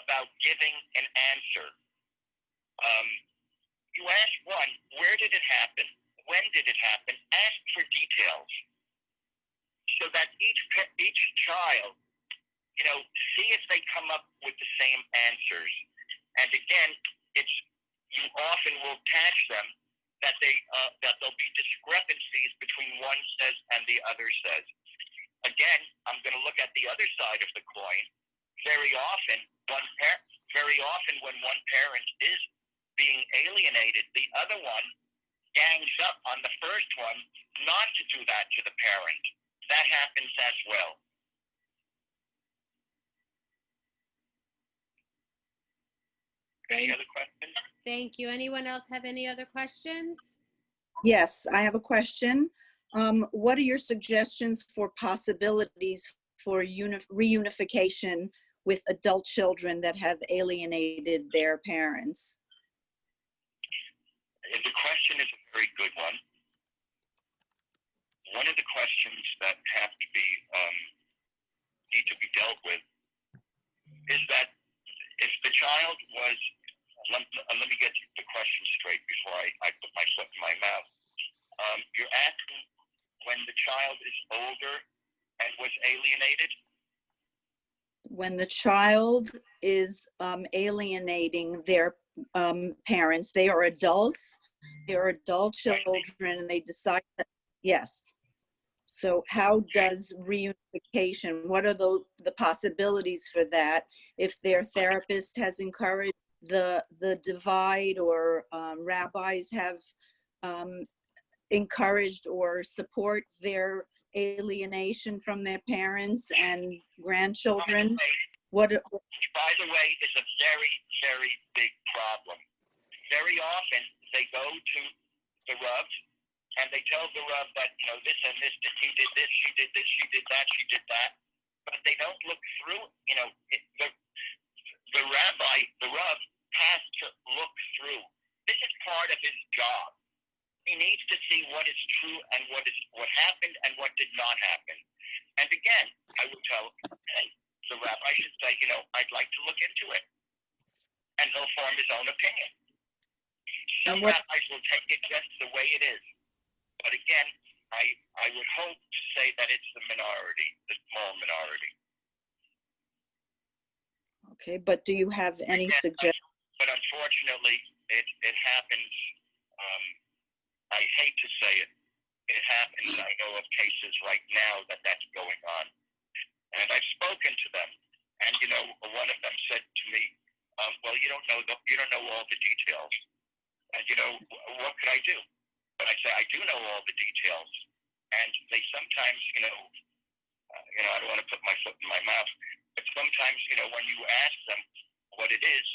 J: about giving an answer, you ask one, where did it happen? When did it happen? Ask for details so that each child, see if they come up with the same answers. And again, you often will catch them that there'll be discrepancies between one says and the other says. Again, I'm going to look at the other side of the coin. Very often when one parent is being alienated, the other one gangs up on the first one not to do that to the parent. That happens as well. Any other questions?
G: Thank you. Anyone else have any other questions?
E: Yes, I have a question. What are your suggestions for possibilities for reunification with adult children that have alienated their parents?
J: The question is a very good one. One of the questions that have to be need to be dealt with is that if the child was let me get the question straight before I put my foot in my mouth. You're asking when the child is older and was alienated?
E: When the child is alienating their parents, they are adults, they are adult children, and they decide that, yes. So how does reunification, what are the possibilities for that if their therapist has encouraged the divide, or rabbis have encouraged or support their alienation from their parents and grandchildren? What?
J: By the way, it's a very, very big problem. Very often they go to the Rav and they tell the Rav that, this and this, he did this, she did this, she did that, she did that. But they don't look through, the rabbi, the Rav has to look through. This is part of his job. He needs to see what is true and what happened and what did not happen. And again, I would tell the rabbi should say, I'd like to look into it. And he'll form his own opinion. Some rabbis will take it just the way it is. But again, I would hope to say that it's the minority, the small minority.
E: Okay, but do you have any suggestions?
J: But unfortunately, it happens. I hate to say it. It happens. I know of cases right now that's going on. And I've spoken to them. And, one of them said to me, well, you don't know all the details. And, what could I do? But I say, I do know all the details. And they sometimes, I don't want to put my foot in my mouth, but sometimes, when you ask them what it is,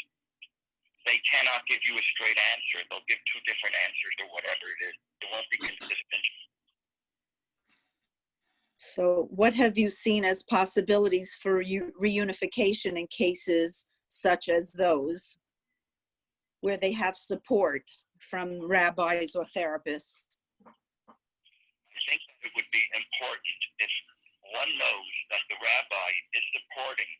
J: they cannot give you a straight answer. They'll give two different answers or whatever it is. It won't be consistent.
E: So what have you seen as possibilities for reunification in cases such as those where they have support from rabbis or therapists?
J: I think it would be important if one knows that the rabbi is supporting,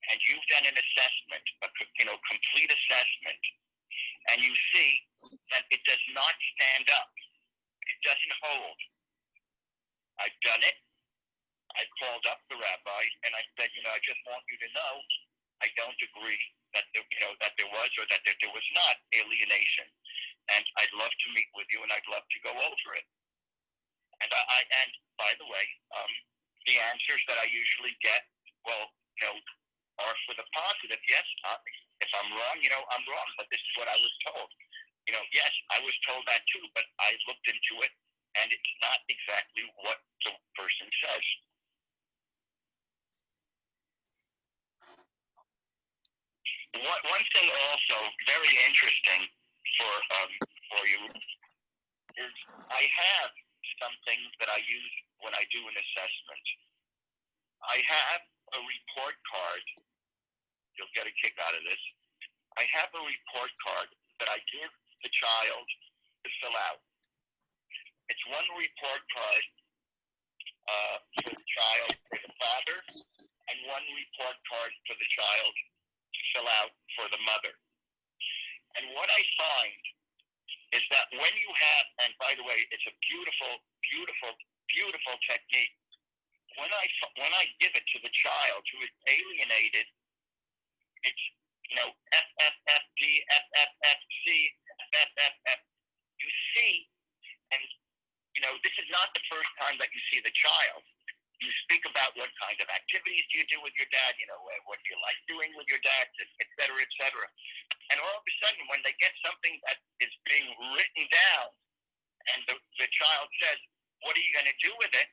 J: and you've done an assessment, a complete assessment, and you see that it does not stand up. It doesn't hold. I've done it. I called up the rabbi and I said, I just want you to know I don't agree that there was or that there was not alienation, and I'd love to meet with you and I'd love to go over it. And and by the way, the answers that I usually get, are for the positive. Yes, if I'm wrong, I'm wrong, but this is what I was told. Yes, I was told that too, but I looked into it, and it's not exactly what the person says. One thing also very interesting for you is I have something that I use when I do an assessment. I have a report card. You'll get a kick out of this. I have a report card that I give the child to fill out. It's one report card for the child, for the father, and one report card for the child to fill out for the mother. And what I find is that when you have, and by the way, it's a beautiful, beautiful, beautiful technique. When I give it to the child who is alienated, it's F F F D F F F C F F F F. You see, and this is not the first time that you see the child. You speak about what kind of activities do you do with your dad, what do you like doing with your dad, et cetera, et cetera. And all of a sudden, when they get something that is being written down, and the child says, what are you going to do with it?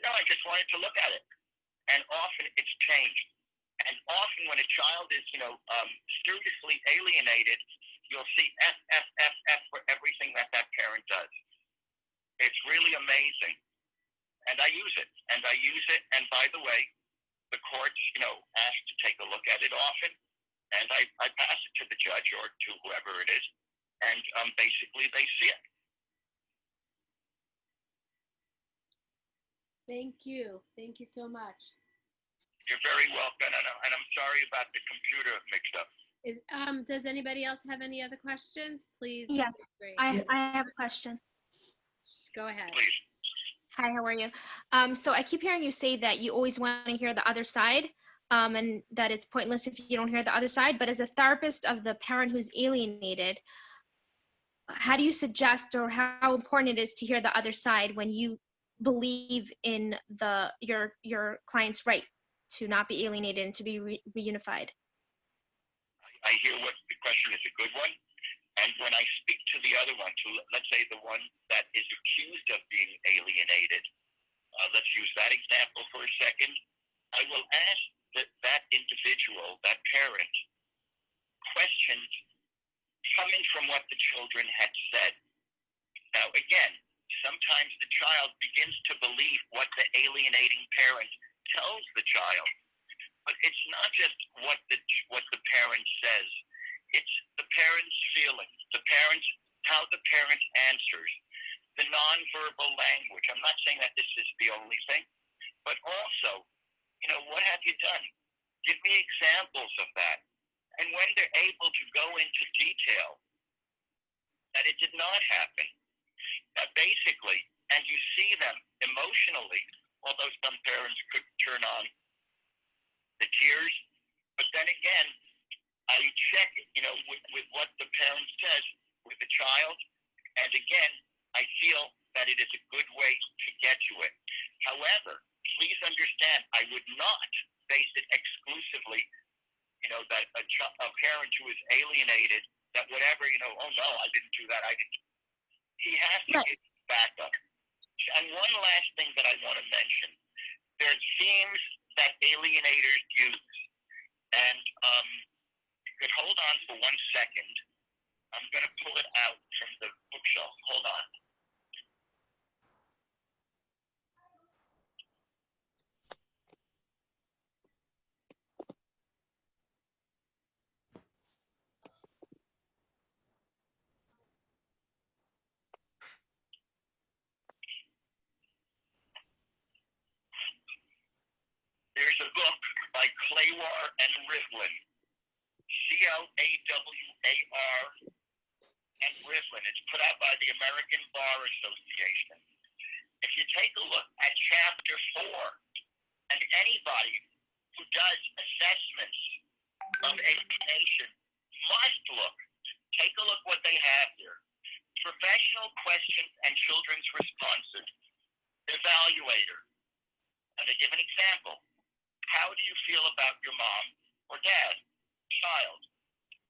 J: No, I just wanted to look at it. And often it's changed. And often when a child is, seriously alienated, you'll see F, F, F, F for everything that parent does. It's really amazing. And I use it. And And by the way, the courts, ask to take a look at it often. And I pass it to the judge or to whoever it is. And basically they see it.
G: Thank you. Thank you so much.
J: You're very welcome. And I'm sorry about the computer mixed up.
G: Does anybody else have any other questions? Please.
K: Yes,
G: Great.
K: I have a question.
G: Go ahead.
K: Hi, how are you? So I keep hearing you say that you always want to hear the other side, and that it's pointless if you don't hear the other side. But as a therapist of the parent who's alienated, how do you suggest or how important it is to hear the other side when you believe in your client's right to not be alienated and to be reunified?
J: I hear what the question is a good one. And when I speak to the other one, to let's say the one that is accused of being alienated, let's use that example for a second. I will ask that individual, that parent, questions coming from what the children had said. Now, again, sometimes the child begins to believe what the alienating parent tells the child. But it's not just what the parent says. It's the parent's feelings, how the parent answers, the nonverbal language. I'm not saying that this is the only thing, but also, what have you done? Give me examples of that. And when they're able to go into detail that it did not happen, basically, and you see them emotionally, although some parents could turn on the tears, but then again, I check, with what the parent says with the child, and again, I feel that it is a good way to get to it. However, please understand, I would not base it exclusively, that a parent who is alienated, that whatever, oh no, I didn't do that, he has to give backup. And one last thing that I want to mention, there's themes that alienators use, and you could hold on for 1 second. I'm going to pull it out from the bookshelf. Hold on. There's a book by Claywar and Rivlin, Clawar and Rivlin. It's put out by the American Bar Association. If you take a look at chapter 4, and anybody who does assessments of alienation must take a look what they have here. Professional questions and children's responses. Evaluator. And they give an example. How do you feel about your mom or dad? Child.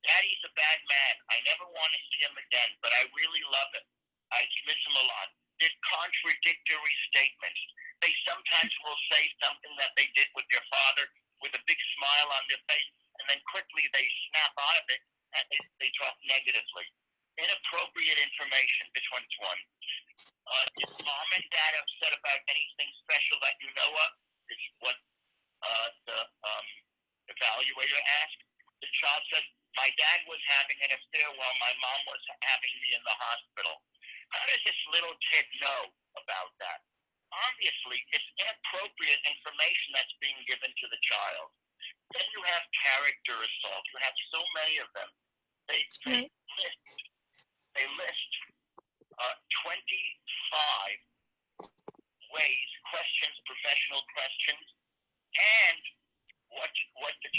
J: Daddy's a bad man. I never want to see him again, but I really love him. I miss him a lot. There's contradictory statements. They sometimes will say something that they did with their father with a big smile on their face, and then quickly they snap out of it and they talk negatively. Inappropriate information. Which one's one? Is mom and dad upset about anything special that you know of? Is what the evaluator asked. The child says, my dad was having an affair while my mom was having me in the hospital. How does this little kid know about that? Obviously, it's inappropriate information that's being given to the child. Then you have character assault. You have so many of them. They list 25 ways, questions, professional questions, and what the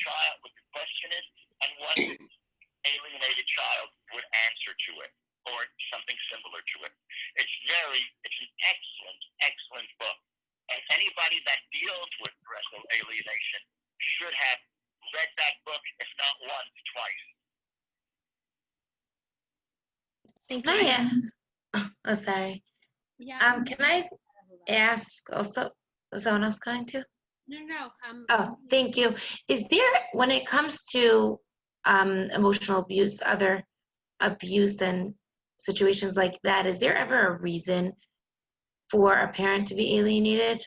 J: question is, and what alienated child would answer to it, or something similar to it. It's an excellent book. And anybody that deals with parental alienation should have read that book, if not once, twice.
K: Thank
L: Can
K: you.
L: I ask? Oh, sorry.
G: Yeah.
L: Can I ask also? Was someone else going to?
G: No.
L: Oh, thank you. Is there, when it comes to emotional abuse, other abuse and situations like that, is there ever a reason for a parent to be alienated?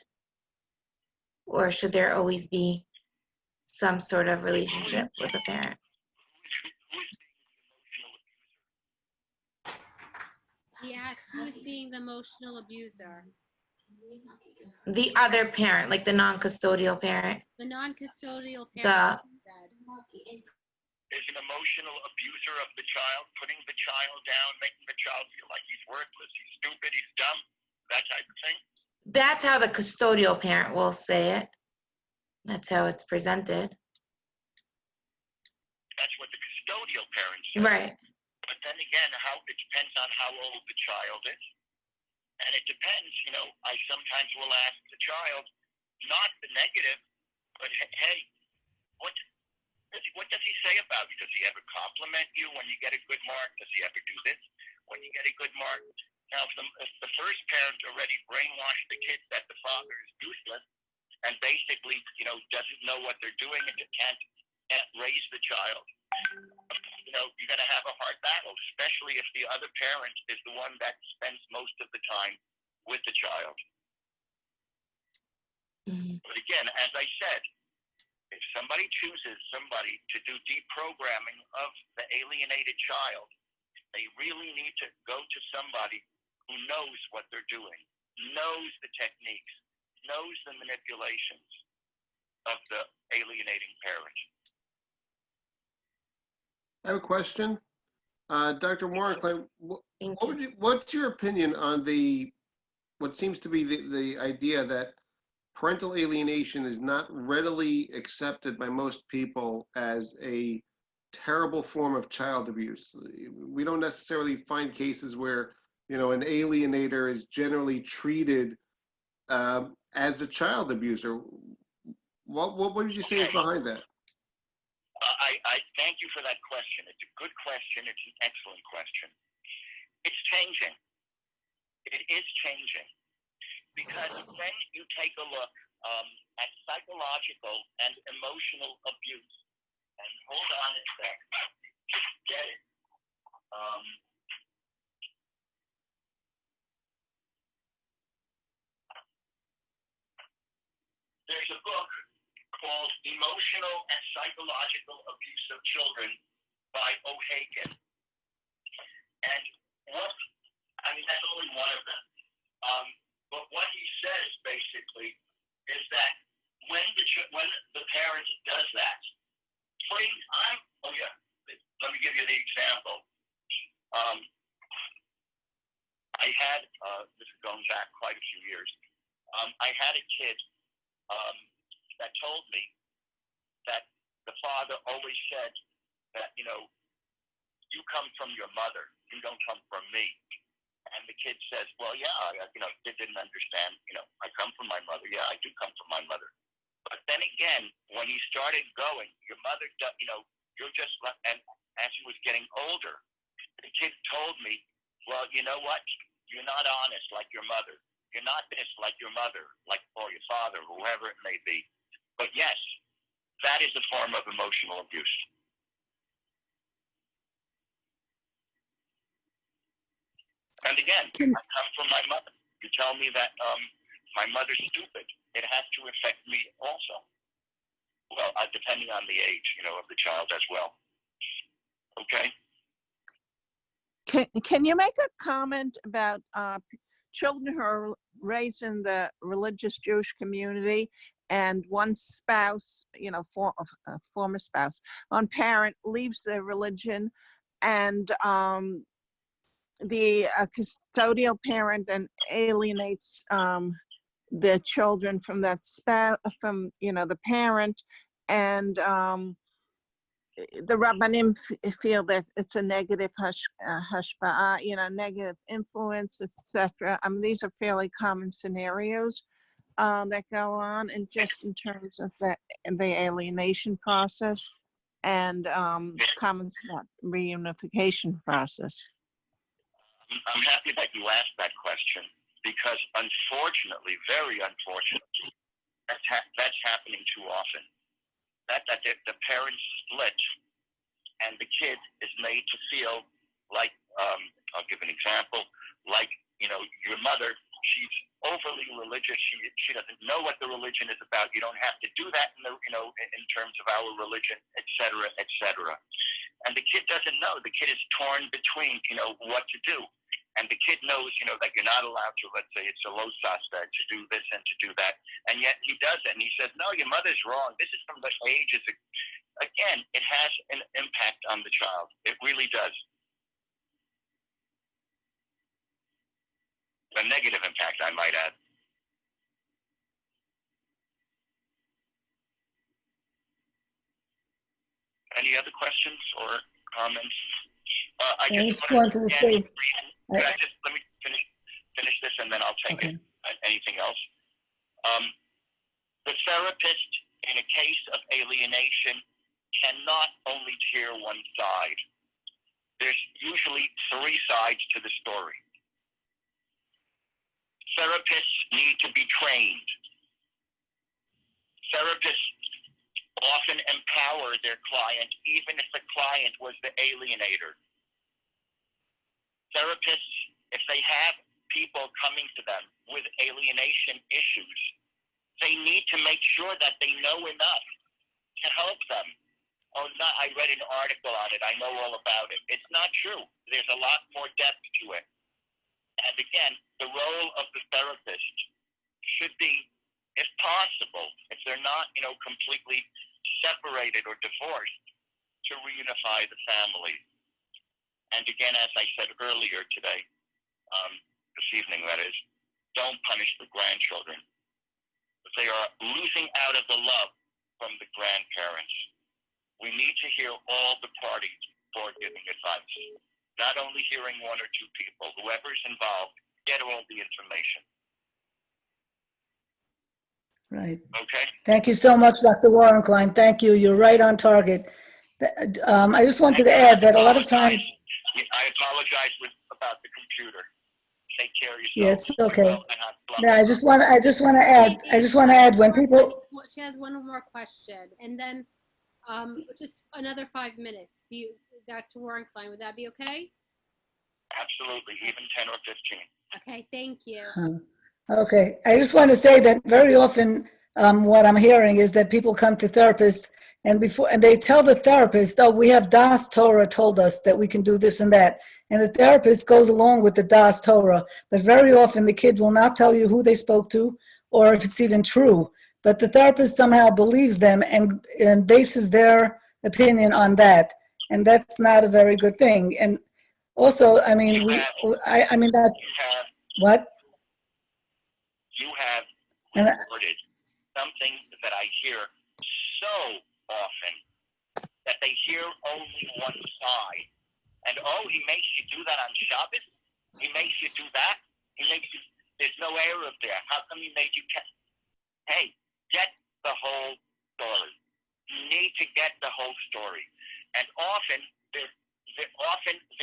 L: Or should there always be some sort of relationship with a parent?
G: He asked who's being the emotional abuser.
L: The other parent, like the non-custodial parent.
G: The non-custodial
L: The-
G: parent. Said.
J: is an emotional abuser of the child, putting the child down, making the child feel like he's worthless, he's stupid, he's dumb, that type of thing?
L: That's how the custodial parent will say it. That's how it's presented.
J: That's what the custodial parent says.
L: Right.
J: But then again, it depends on how old the child is. And it depends, I sometimes will ask the child, not the negative, but hey, what does he say about you? Does he ever compliment you when you get a good mark? Does he ever do this when you get a good mark? Now, if the first parent already brainwashed the kid that the father is useless and basically, doesn't know what they're doing and can't raise the child, you're going to have a hard battle, especially if the other parent is the one that spends most of the time with the child.
L: Mm-hmm.
J: But again, as I said, if somebody chooses somebody to do deprogramming of the alienated child, they really need to go to somebody who knows what they're doing, knows the techniques, knows the manipulations of the alienating parent.
M: I have a question. Dr. Warren, what's your opinion on what seems to be the idea that parental alienation is not readily accepted by most people as a terrible form of child abuse? We don't necessarily find cases where, an alienator is generally treated as a child abuser. What would you say is behind that?
J: I thank you for that question. It's a good question. It's an excellent question. It's changing. It is changing. Because when you take a look at psychological and emotional abuse, and hold on a sec, just get it. There's a book called Emotional and Psychological Abuse of Children by O'Hagan. And that's only one of them. But what he says basically is that when the parent does that, let me give you the example. I had, this is going back quite a few years, I had a kid that told me that the father always said that, you come from your mother, you don't come from me. And the kid says, well, yeah, they didn't understand, I come from my mother. Yeah, I do come from my mother. But then again, when he started going, your mother, you're just, and as he was getting older, the kid told me, well, you know what? You're not honest like your mother. You're not this like your mother, or your father, whoever it may be. But yes, that is a form of emotional abuse. And again, I come from my mother. You tell me that my mother's stupid. It has to affect me also. Well, depending on the age, of the child as well. Okay.
N: Can you make a comment about children who are raised in the religious Jewish community and one spouse, former spouse, one parent leaves their religion and the custodial parent then alienates the children from that spouse, from the parent, and the Rabbanim feel that it's a negative hashpa'ah, negative influence, etc. These are fairly common scenarios that go on, and just in terms of the alienation process and common reunification process.
J: I'm happy that you asked that question because, unfortunately, very unfortunately, that's happening too often. That the parents split, and the kid is made to feel like, I'll give an example, like, your mother, she's overly religious. She doesn't know what the religion is about. You don't have to do that in terms of our religion, et cetera, and the kid doesn't know. The kid is torn between, what to do. And the kid knows, that you're not allowed to, let's say it's a low suspect, to do this and to do that. And yet he does it. And he says, no, your mother's wrong. This is from the age again, it has an impact on the child. It really does. A negative impact, I might add. Any other questions or comments?
C: I just wanted to say,
J: let me finish this, and then I'll take it. Anything else? The therapist in a case of alienation cannot only hear one side. There's usually three sides to the story. Therapists need to be trained. Therapists often empower their client, even if the client was the alienator. Therapists, if they have people coming to them with alienation issues, they need to make sure that they know enough to help them. Oh, no, I read an article on it. I know all about it. It's not true. There's a lot more depth to it. And again, the role of the therapist should be, if possible, if they're not, completely separated or divorced, to reunify the family. And again, as I said earlier today, this evening that is, don't punish the grandchildren. They are losing out of the love from the grandparents. We need to hear all the parties before giving advice. Not only hearing one or two people, whoever's involved, get all the information.
C: right.
J: Okay?
C: Thank you so much, Dr. Warrenklein. Thank you. You're right on target. I just wanted to add that a lot of times.
J: I apologize about the computer. Take care of yourself.
C: Yeah, it's okay. No, I just want to add when people.
G: She has one more question, and then just another 5 minutes. Dr. Warrenklein, would that be okay?
J: Absolutely, even 10 or 15.
G: Okay, thank you.
C: Okay, I just want to say that very often what I'm hearing is that people come to therapists and they tell the therapist, oh, we have Das Torah told us that we can do this and that. And the therapist goes along with the Das Torah. But very often the kid will not tell you who they spoke to or if it's even true. But the therapist somehow believes them and bases their opinion on that. And that's not a very good thing. And also, I mean, that, what?
J: You have reported something that I hear so often, that they hear only one side. And, oh, he makes you do that on Shabbos? He makes you do that? There's no error there. How come he made you? Hey, get the whole story. You need to get the whole story. And often there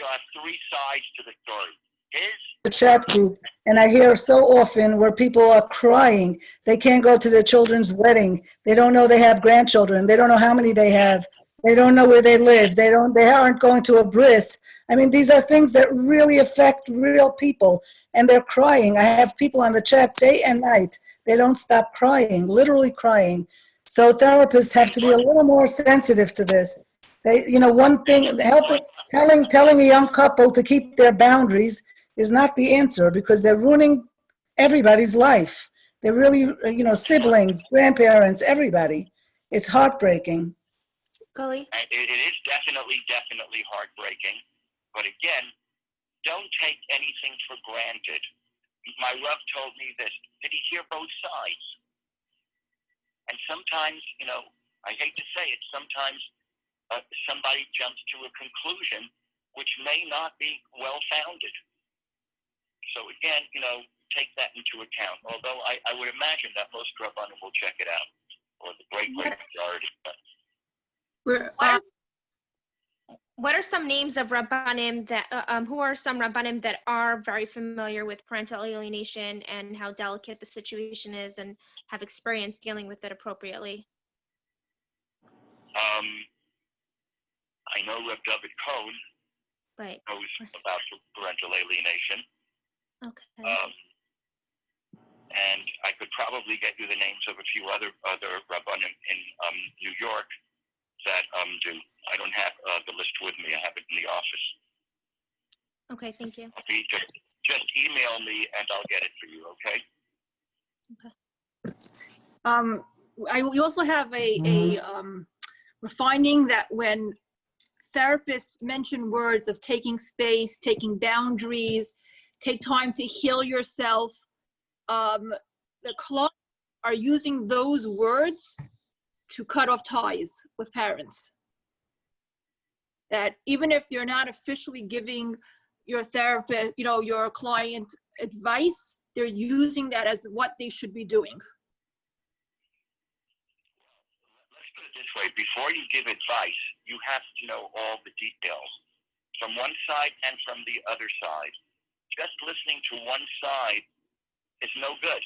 J: are three sides to the story.
C: The chat group, and I hear so often where people are crying. They can't go to their children's wedding. They don't know they have grandchildren. They don't know how many they have. They don't know where they live. They aren't going to a bris. I mean, these are things that really affect real people, and they're crying. I have people on the chat day and night. They don't stop crying, literally crying. So therapists have to be a little more sensitive to this. One thing, telling a young couple to keep their boundaries is not the answer, because they're ruining everybody's life. They're really, siblings, grandparents, everybody. It's heartbreaking.
K: Gully?
J: It is definitely heartbreaking. But again, don't take anything for granted. My Rav told me this. Did he hear both sides? And sometimes, I hate to say it, sometimes somebody jumps to a conclusion which may not be well-founded. So again, take that into account. Although I would imagine that most Rabbanim will check it out, or the great majority.
K: What are some names of Rabbanim that, who are some Rabbanim that are very familiar with parental alienation and how delicate the situation is and have experience dealing with it appropriately?
J: I know Reb David Cohn knows about parental alienation.
K: Okay.
J: And I could probably get you the names of a few other Rabbanim in New York that do. I don't have the list with me. I have it in the office.
K: Okay, thank you.
J: Just email me and I'll get it for you, okay?
O: We also have a we're finding that when therapists mention words of taking space, taking boundaries, take time to heal yourself, the clients are using those words to cut off ties with parents. That even if they're not officially giving your therapist, your client advice, they're using that as what they should be doing.
J: Let's put it this way. Before you give advice, you have to know all the details from one side and from the other side. Just listening to one side is no good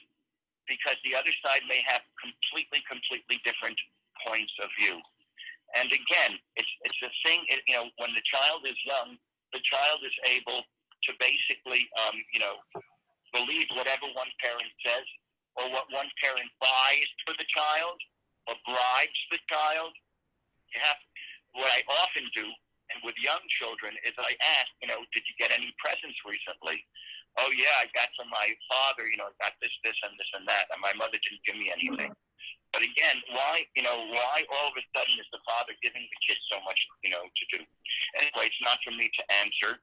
J: because the other side may have completely different points of view. And again, it's a thing, when the child is young, the child is able to basically, believe whatever one parent says or what one parent buys for the child or bribes the child. What I often do, and with young children, is I ask, did you get any presents recently? Oh yeah, I got from my father, I got this, and this, and that, and my mother didn't give me anything. But again, why all of a sudden is the father giving the kid so much, to do? Anyway, it's not for me to answer,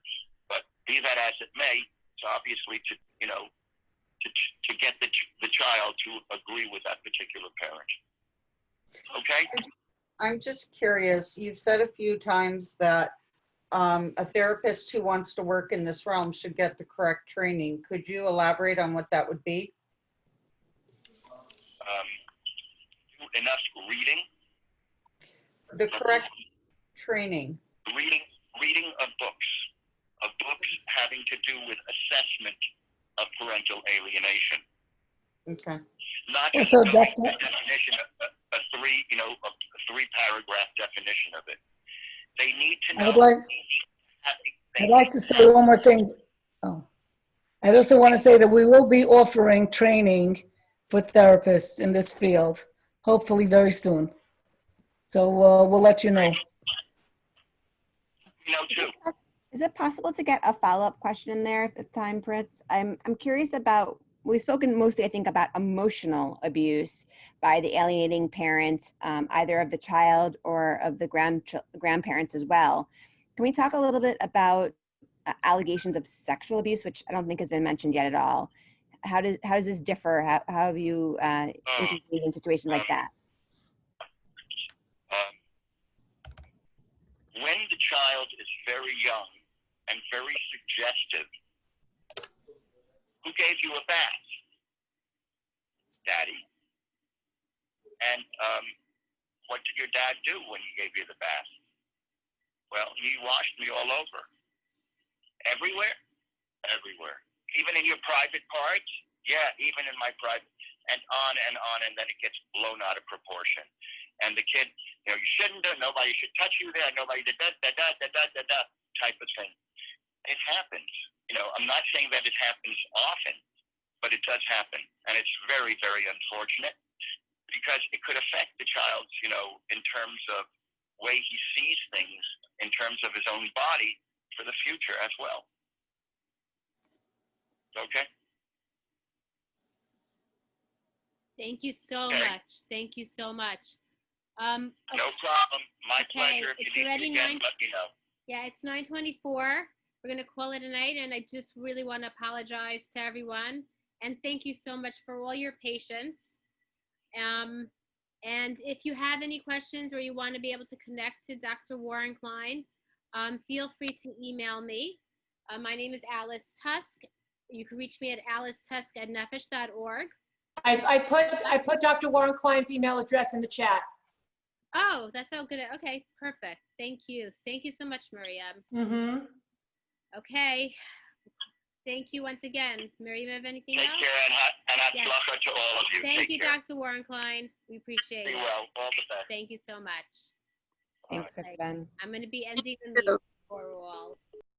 J: but be that as it may, it's obviously to get the child to agree with that particular parent. Okay?
P: I'm just curious, you've said a few times that a therapist who wants to work in this realm should get the correct training. Could you elaborate on what that would be?
J: Enough reading.
P: The correct training.
J: Reading of books having to do with assessment of parental alienation.
P: Okay.
J: Not just
C: Also,
J: a
C: Dr.
J: definition, a three paragraph definition of it. They need to know.
C: I'd like to say one more thing. Oh, I also want to say that we will be offering training for therapists in this field, hopefully very soon. So we'll let you know.
B: Is it possible to get a follow-up question in there if time permits? I'm curious about, we've spoken mostly, I think, about emotional abuse by the alienating parents, either of the child or of the grandparents as well. Can we talk a little bit about allegations of sexual abuse, which I don't think has been mentioned yet at all? How does this differ? How have you intervened in situations like that?
J: When the child is very young and very suggestive, who gave you a bath? Daddy. And what did your dad do when he gave you the bath? Well, he washed me all over. Everywhere? Everywhere. Even in your private parts? Yeah, even in my private, and on, and then it gets blown out of proportion. And the kid, you shouldn't do, nobody should touch you there, nobody type of thing. It happens. I'm not saying that it happens often, but it does happen. And it's very, very unfortunate because it could affect the child's, in terms of way he sees things, in terms of his own body for the future as well. Okay?
G: Thank you so much. Thank you so much.
J: No problem. My pleasure. If
G: It's
J: you need
G: already
J: me again, let me know.
G: Yeah, it's 9:24. We're going to call it a night, and I just really want to apologize to everyone. And thank you so much for all your patience. And if you have any questions or you want to be able to connect to Dr. Warren Klein, feel free to email me. My name is Alice Tusk. You can reach me at alicetusk@nefesh.org.
A: I put Dr. Warren Klein's email address in the chat.
G: Oh, that's so good. Okay, perfect. Thank you. Thank you so much, Miriam.
A: Mm-hmm.
G: Okay. Thank you once again. Miriam, have anything else?
J: Take care and hatzlacha to all of you.
G: Thank
J: Take
G: you,
J: care.
G: Dr. Warren Klein. We appreciate
J: Be
G: it.
J: well. All the best.
G: Thank you so much.
B: Thanks, everyone.
G: I'm going to be ending the meeting for all.